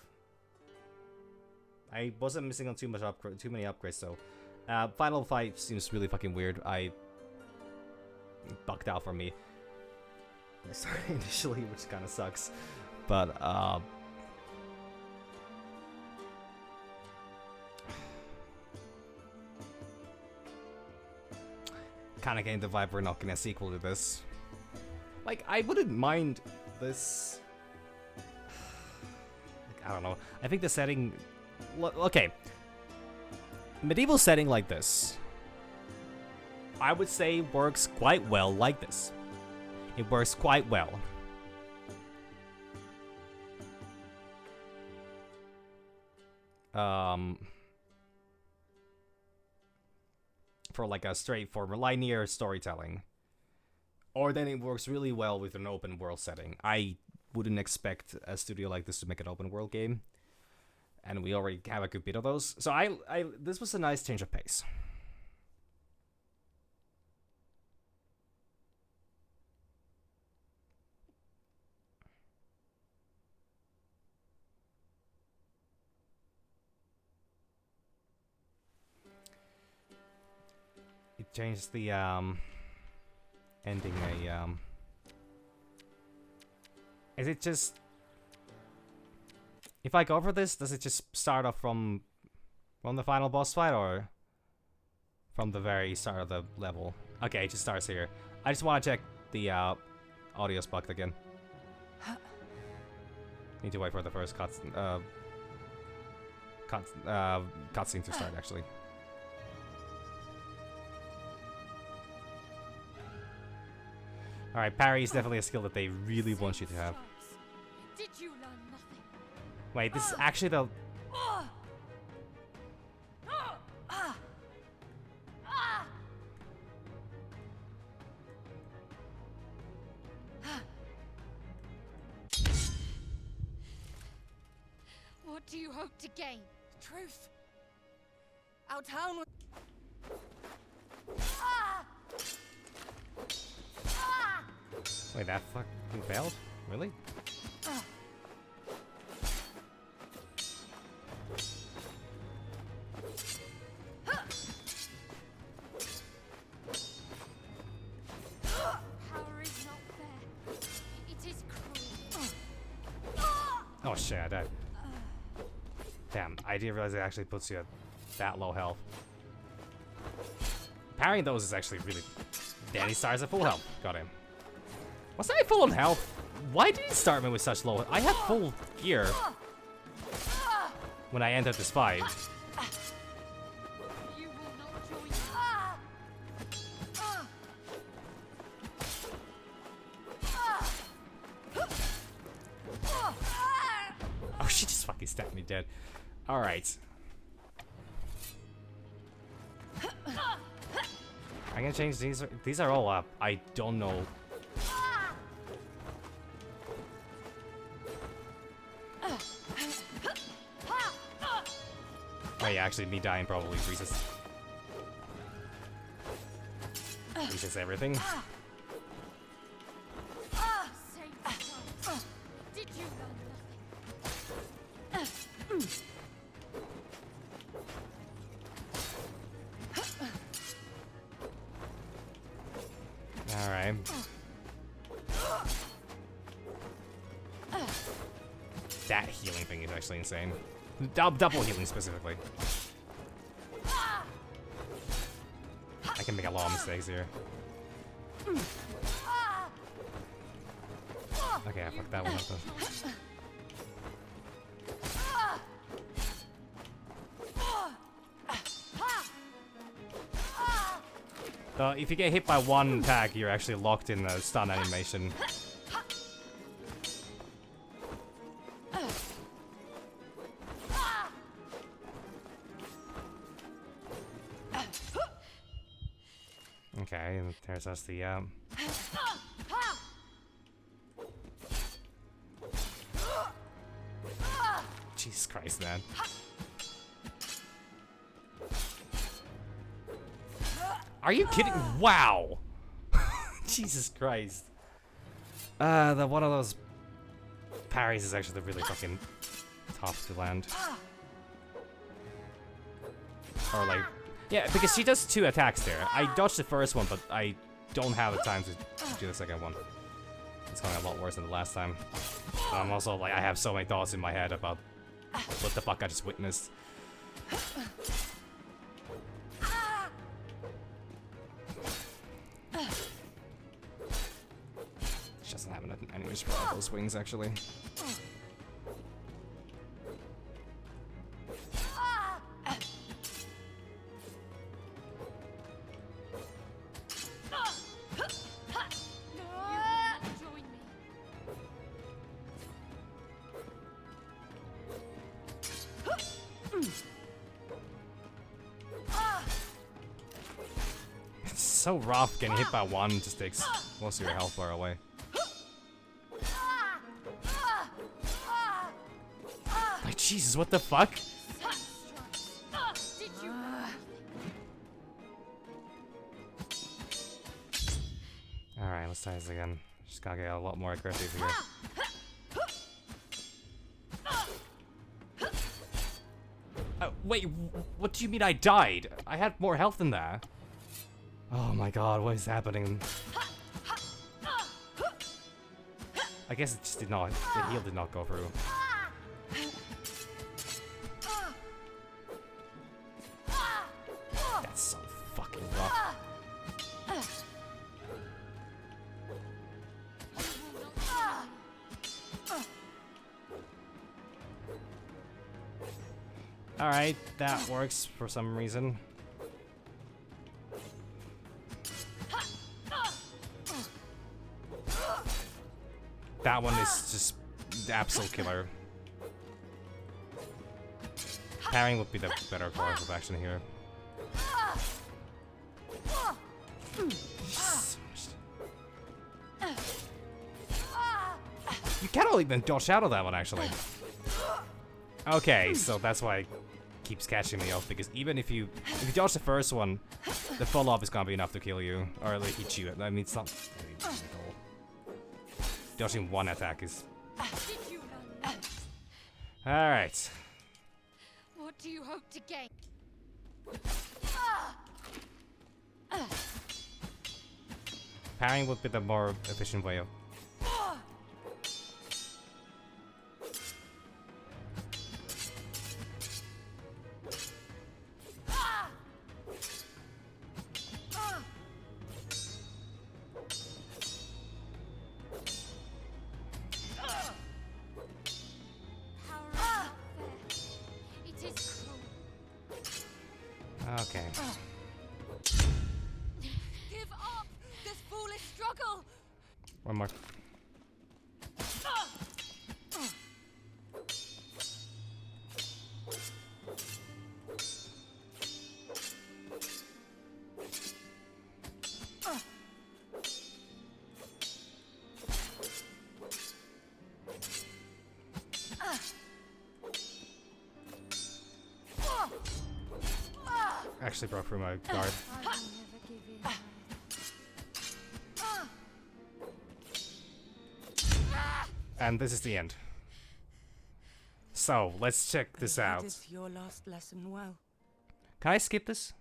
I wasn't missing on too many upgrades, so final fight seems really fucking weird. It bugged out for me. I started initially, which kind of sucks, but kind of getting the vibe we're not getting a sequel to this. Like, I wouldn't mind this. Like, I don't know. I think the setting. Okay. Medieval setting like this, I would say works quite well like this. It works quite well. For like a straightforward linear storytelling. Or then it works really well with an open world setting. I wouldn't expect a studio like this to make an open world game. And we already have a good bit of those. So this was a nice change of pace. It changed the ending is it just, if I go for this, does it just start off from the final boss fight or from the very start of the level? Okay, it just starts here. I just want to check the audio's bugged again. Need to wait for the first cutscene to start actually. Alright, parry is definitely a skill that they really want you to have. Did you learn nothing? Wait, this is actually the... What do you hope to gain? Truth. Our town was... Wait, that fucking failed? Really? Power is not fair. It is cruel. Oh shit, I died. Damn, I didn't realize it actually puts you at that low health. Parrying those is actually really... Danny starts at full health. Got him. Was I full on health? Why did he start me with such low? I had full gear when I entered this fight. You will not join Oh, she just fucking stabbed me dead. Alright. I can change these. These are all up. I don't know. Oh yeah, actually me dying probably resets everything. Did you learn nothing? Alright. That healing thing is actually insane. Double healing specifically. I can make a lot of mistakes here. Okay, I fucked that one up though. If you get hit by one attack, you're actually locked in the stun animation. Okay, and there's us the Jesus Christ, man. Are you kidding? Wow! Jesus Christ. The one of those parries is actually really fucking tough to land. Or like, yeah, because she does 2 attacks there. I dodged the first one, but I don't have the time to do the second one. It's going a lot worse than the last time. But I'm also like, I have so many thoughts in my head about what the fuck I just witnessed. She doesn't have any use for all those wings, actually. Join me. It's so rough. Getting hit by one just takes most of your health bar away. Like, Jesus, what the fuck? Did you? Alright, let's try this again. Just gotta get a lot more aggressive here. Wait, what do you mean I died? I had more health than that. Oh my god, what is happening? I guess it just did not, the heal did not go through. That's so fucking rough. Alright, that works for some reason. That one is just the absolute killer. Parrying would be the better course of action here. You cannot even dodge out of that one, actually. Okay, so that's why it keeps catching me off, because even if you dodge the first one, the follow-up is gonna be enough to kill you, or like hit you. I mean, it's not really at all. Dodging one attack is... Did you learn that? Alright. What do you hope to gain? Parrying would be the more efficient way of... Power is not fair. It is cruel. Okay. Give up this foolish struggle. One more. Actually broke through my guard. I will never give in. And this is the end. So, let's check this You out. did your last lesson well. Can I skip this?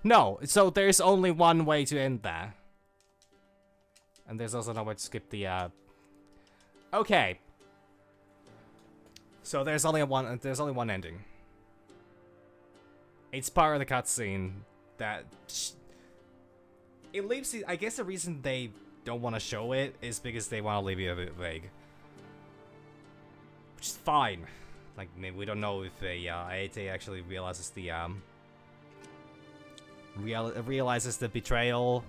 No, so there's only one way to end that. And there's also no way to skip the, Okay. So there's only one ending. It's part of the cutscene that... It leaves... I guess the reason they don't want to show it is because they want to leave it a bit vague. Which is fine. Like, maybe we don't know if Aete actually realizes the, realizes the betrayal.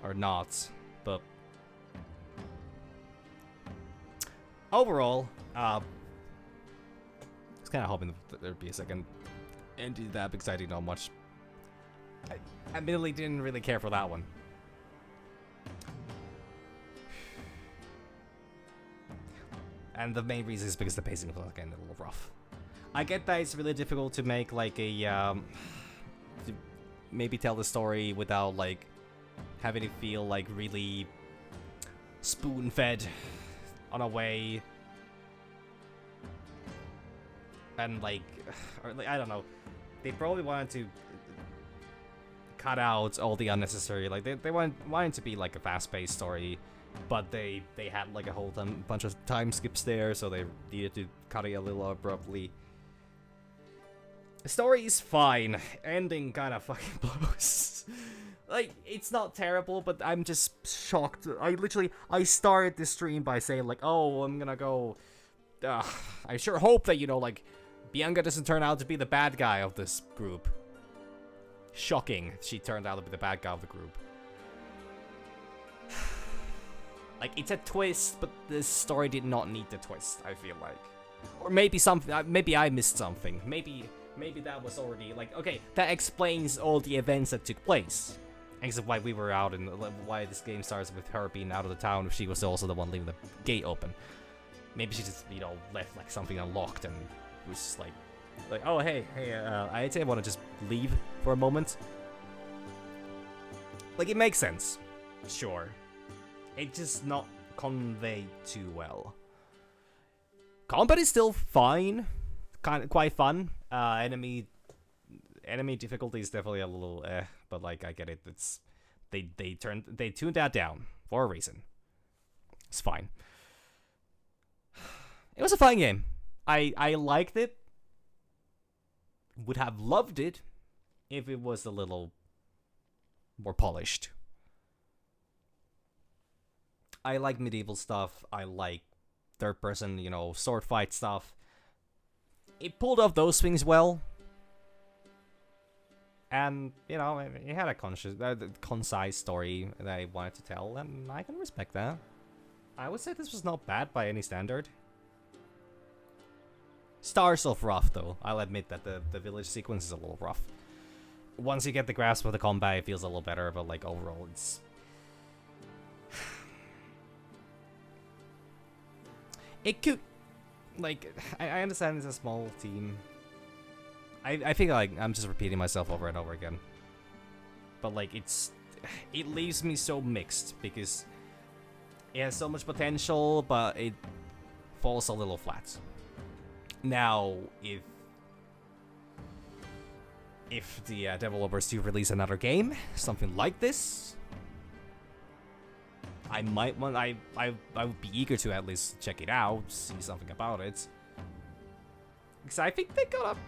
Or not. But... Overall, I was kind of hoping that there'd be a second ending to that because I didn't know much. I admittedly didn't really care for that one. And the main reason is because the pacing was again a little rough. I get that it's really difficult to make like a to maybe tell the story without like having it feel like really spoon-fed on a way, and like, or like, I don't know, they probably wanted to cut out all the unnecessary, like they wanted to be like a fast-paced story, but they had like a whole bunch of time skips there, so they needed to cut it a little abruptly. Story is fine. Ending kind of fucking blows. Like, it's not terrible, but I'm just shocked. I started this stream by saying, like, oh, I'm gonna go... I sure hope that, you know, like, Bianca doesn't turn out to be the bad guy of this group. Shocking. She turned out to be the bad guy of the group. Like, it's a twist, but this story did not need the twist, I feel like. Or maybe maybe I missed something. Maybe that was already, like, okay, that explains all the events that took place. Except why we were out and why this game starts with her being out of the town if she was also the one leaving the gate open. Maybe she just, you know, left, like, something unlocked and was just like, oh, hey, I want to just leave for a moment. Like, it makes sense. Sure. It's just not conveyed too well. Combat is still fine. Quite fun. Enemy difficulty is definitely a little but, like, I get it. It's they tuned that down for a reason. It's fine. It was a fun game. I liked it. Would have loved it if it was a little more polished. I like medieval stuff. I like third person, you know, sword fight stuff. It pulled off those things well. And, you know, it had a concise story that I wanted to tell, and I can respect that. I would say this was not bad by any standard. Starts off rough, though. I'll admit that the village sequence is a little rough. Once you get the grasp of the combat, it feels a little better, but, like, overall, it's... It could... Like, I understand it's a small team. I think, like, I'm just repeating myself over and over again. But, like, it leaves me so mixed, because it has so much potential, but it falls a little flat. Now, if the developers do release another game, something like this, I might want. I would be eager to at least check it out, see something about it, because I think they got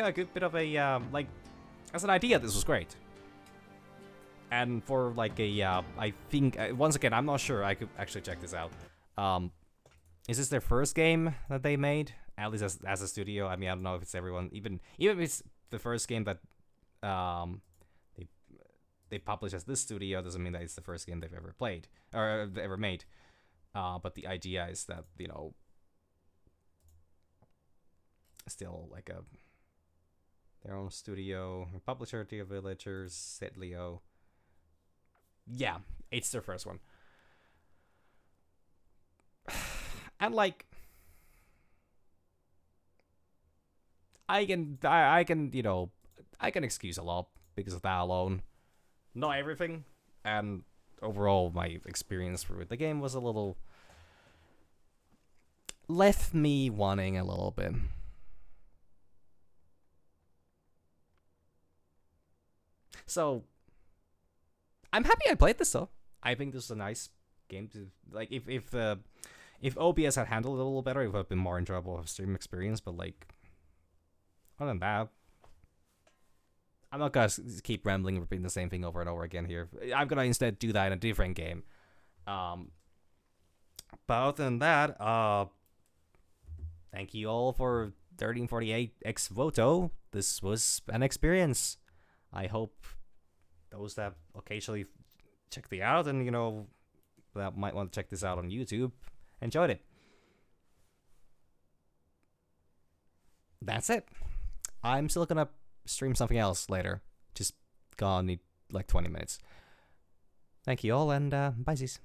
a good bit of a like, as an idea, this was great. And for like a I think once again, I'm not sure. I could actually check this out. Is this their first game that they made? At least as a studio. I mean, I don't know if it's everyone. Even if it's the first game that they publish as this studio, doesn't mean that it's the first game they've ever played or ever made. But the idea is that, you know, still like their own studio, publisher, Dear Villagers, Set Leo. Yeah, it's their first one. And like, I can, you know, I can excuse a lot because of that alone. Not everything, and overall my experience with the game was a little... left me wanting a little bit. So, I'm happy I played this though. I think this is a nice game to, like, if OBS had handled it a little better, it would have been more enjoyable of a stream experience, but like, other than that, I'm not gonna keep rambling, repeating the same thing over and over again here. I'm gonna instead do that in a different game. But other than that, thank you all for 1348 Ex Voto. This was an experience. I hope those that occasionally check the out and, you know, that might want to check this out on YouTube enjoyed it. That's it. I'm still gonna stream something else later. Just gonna need like 20 minutes. Thank you all, and bye, sis.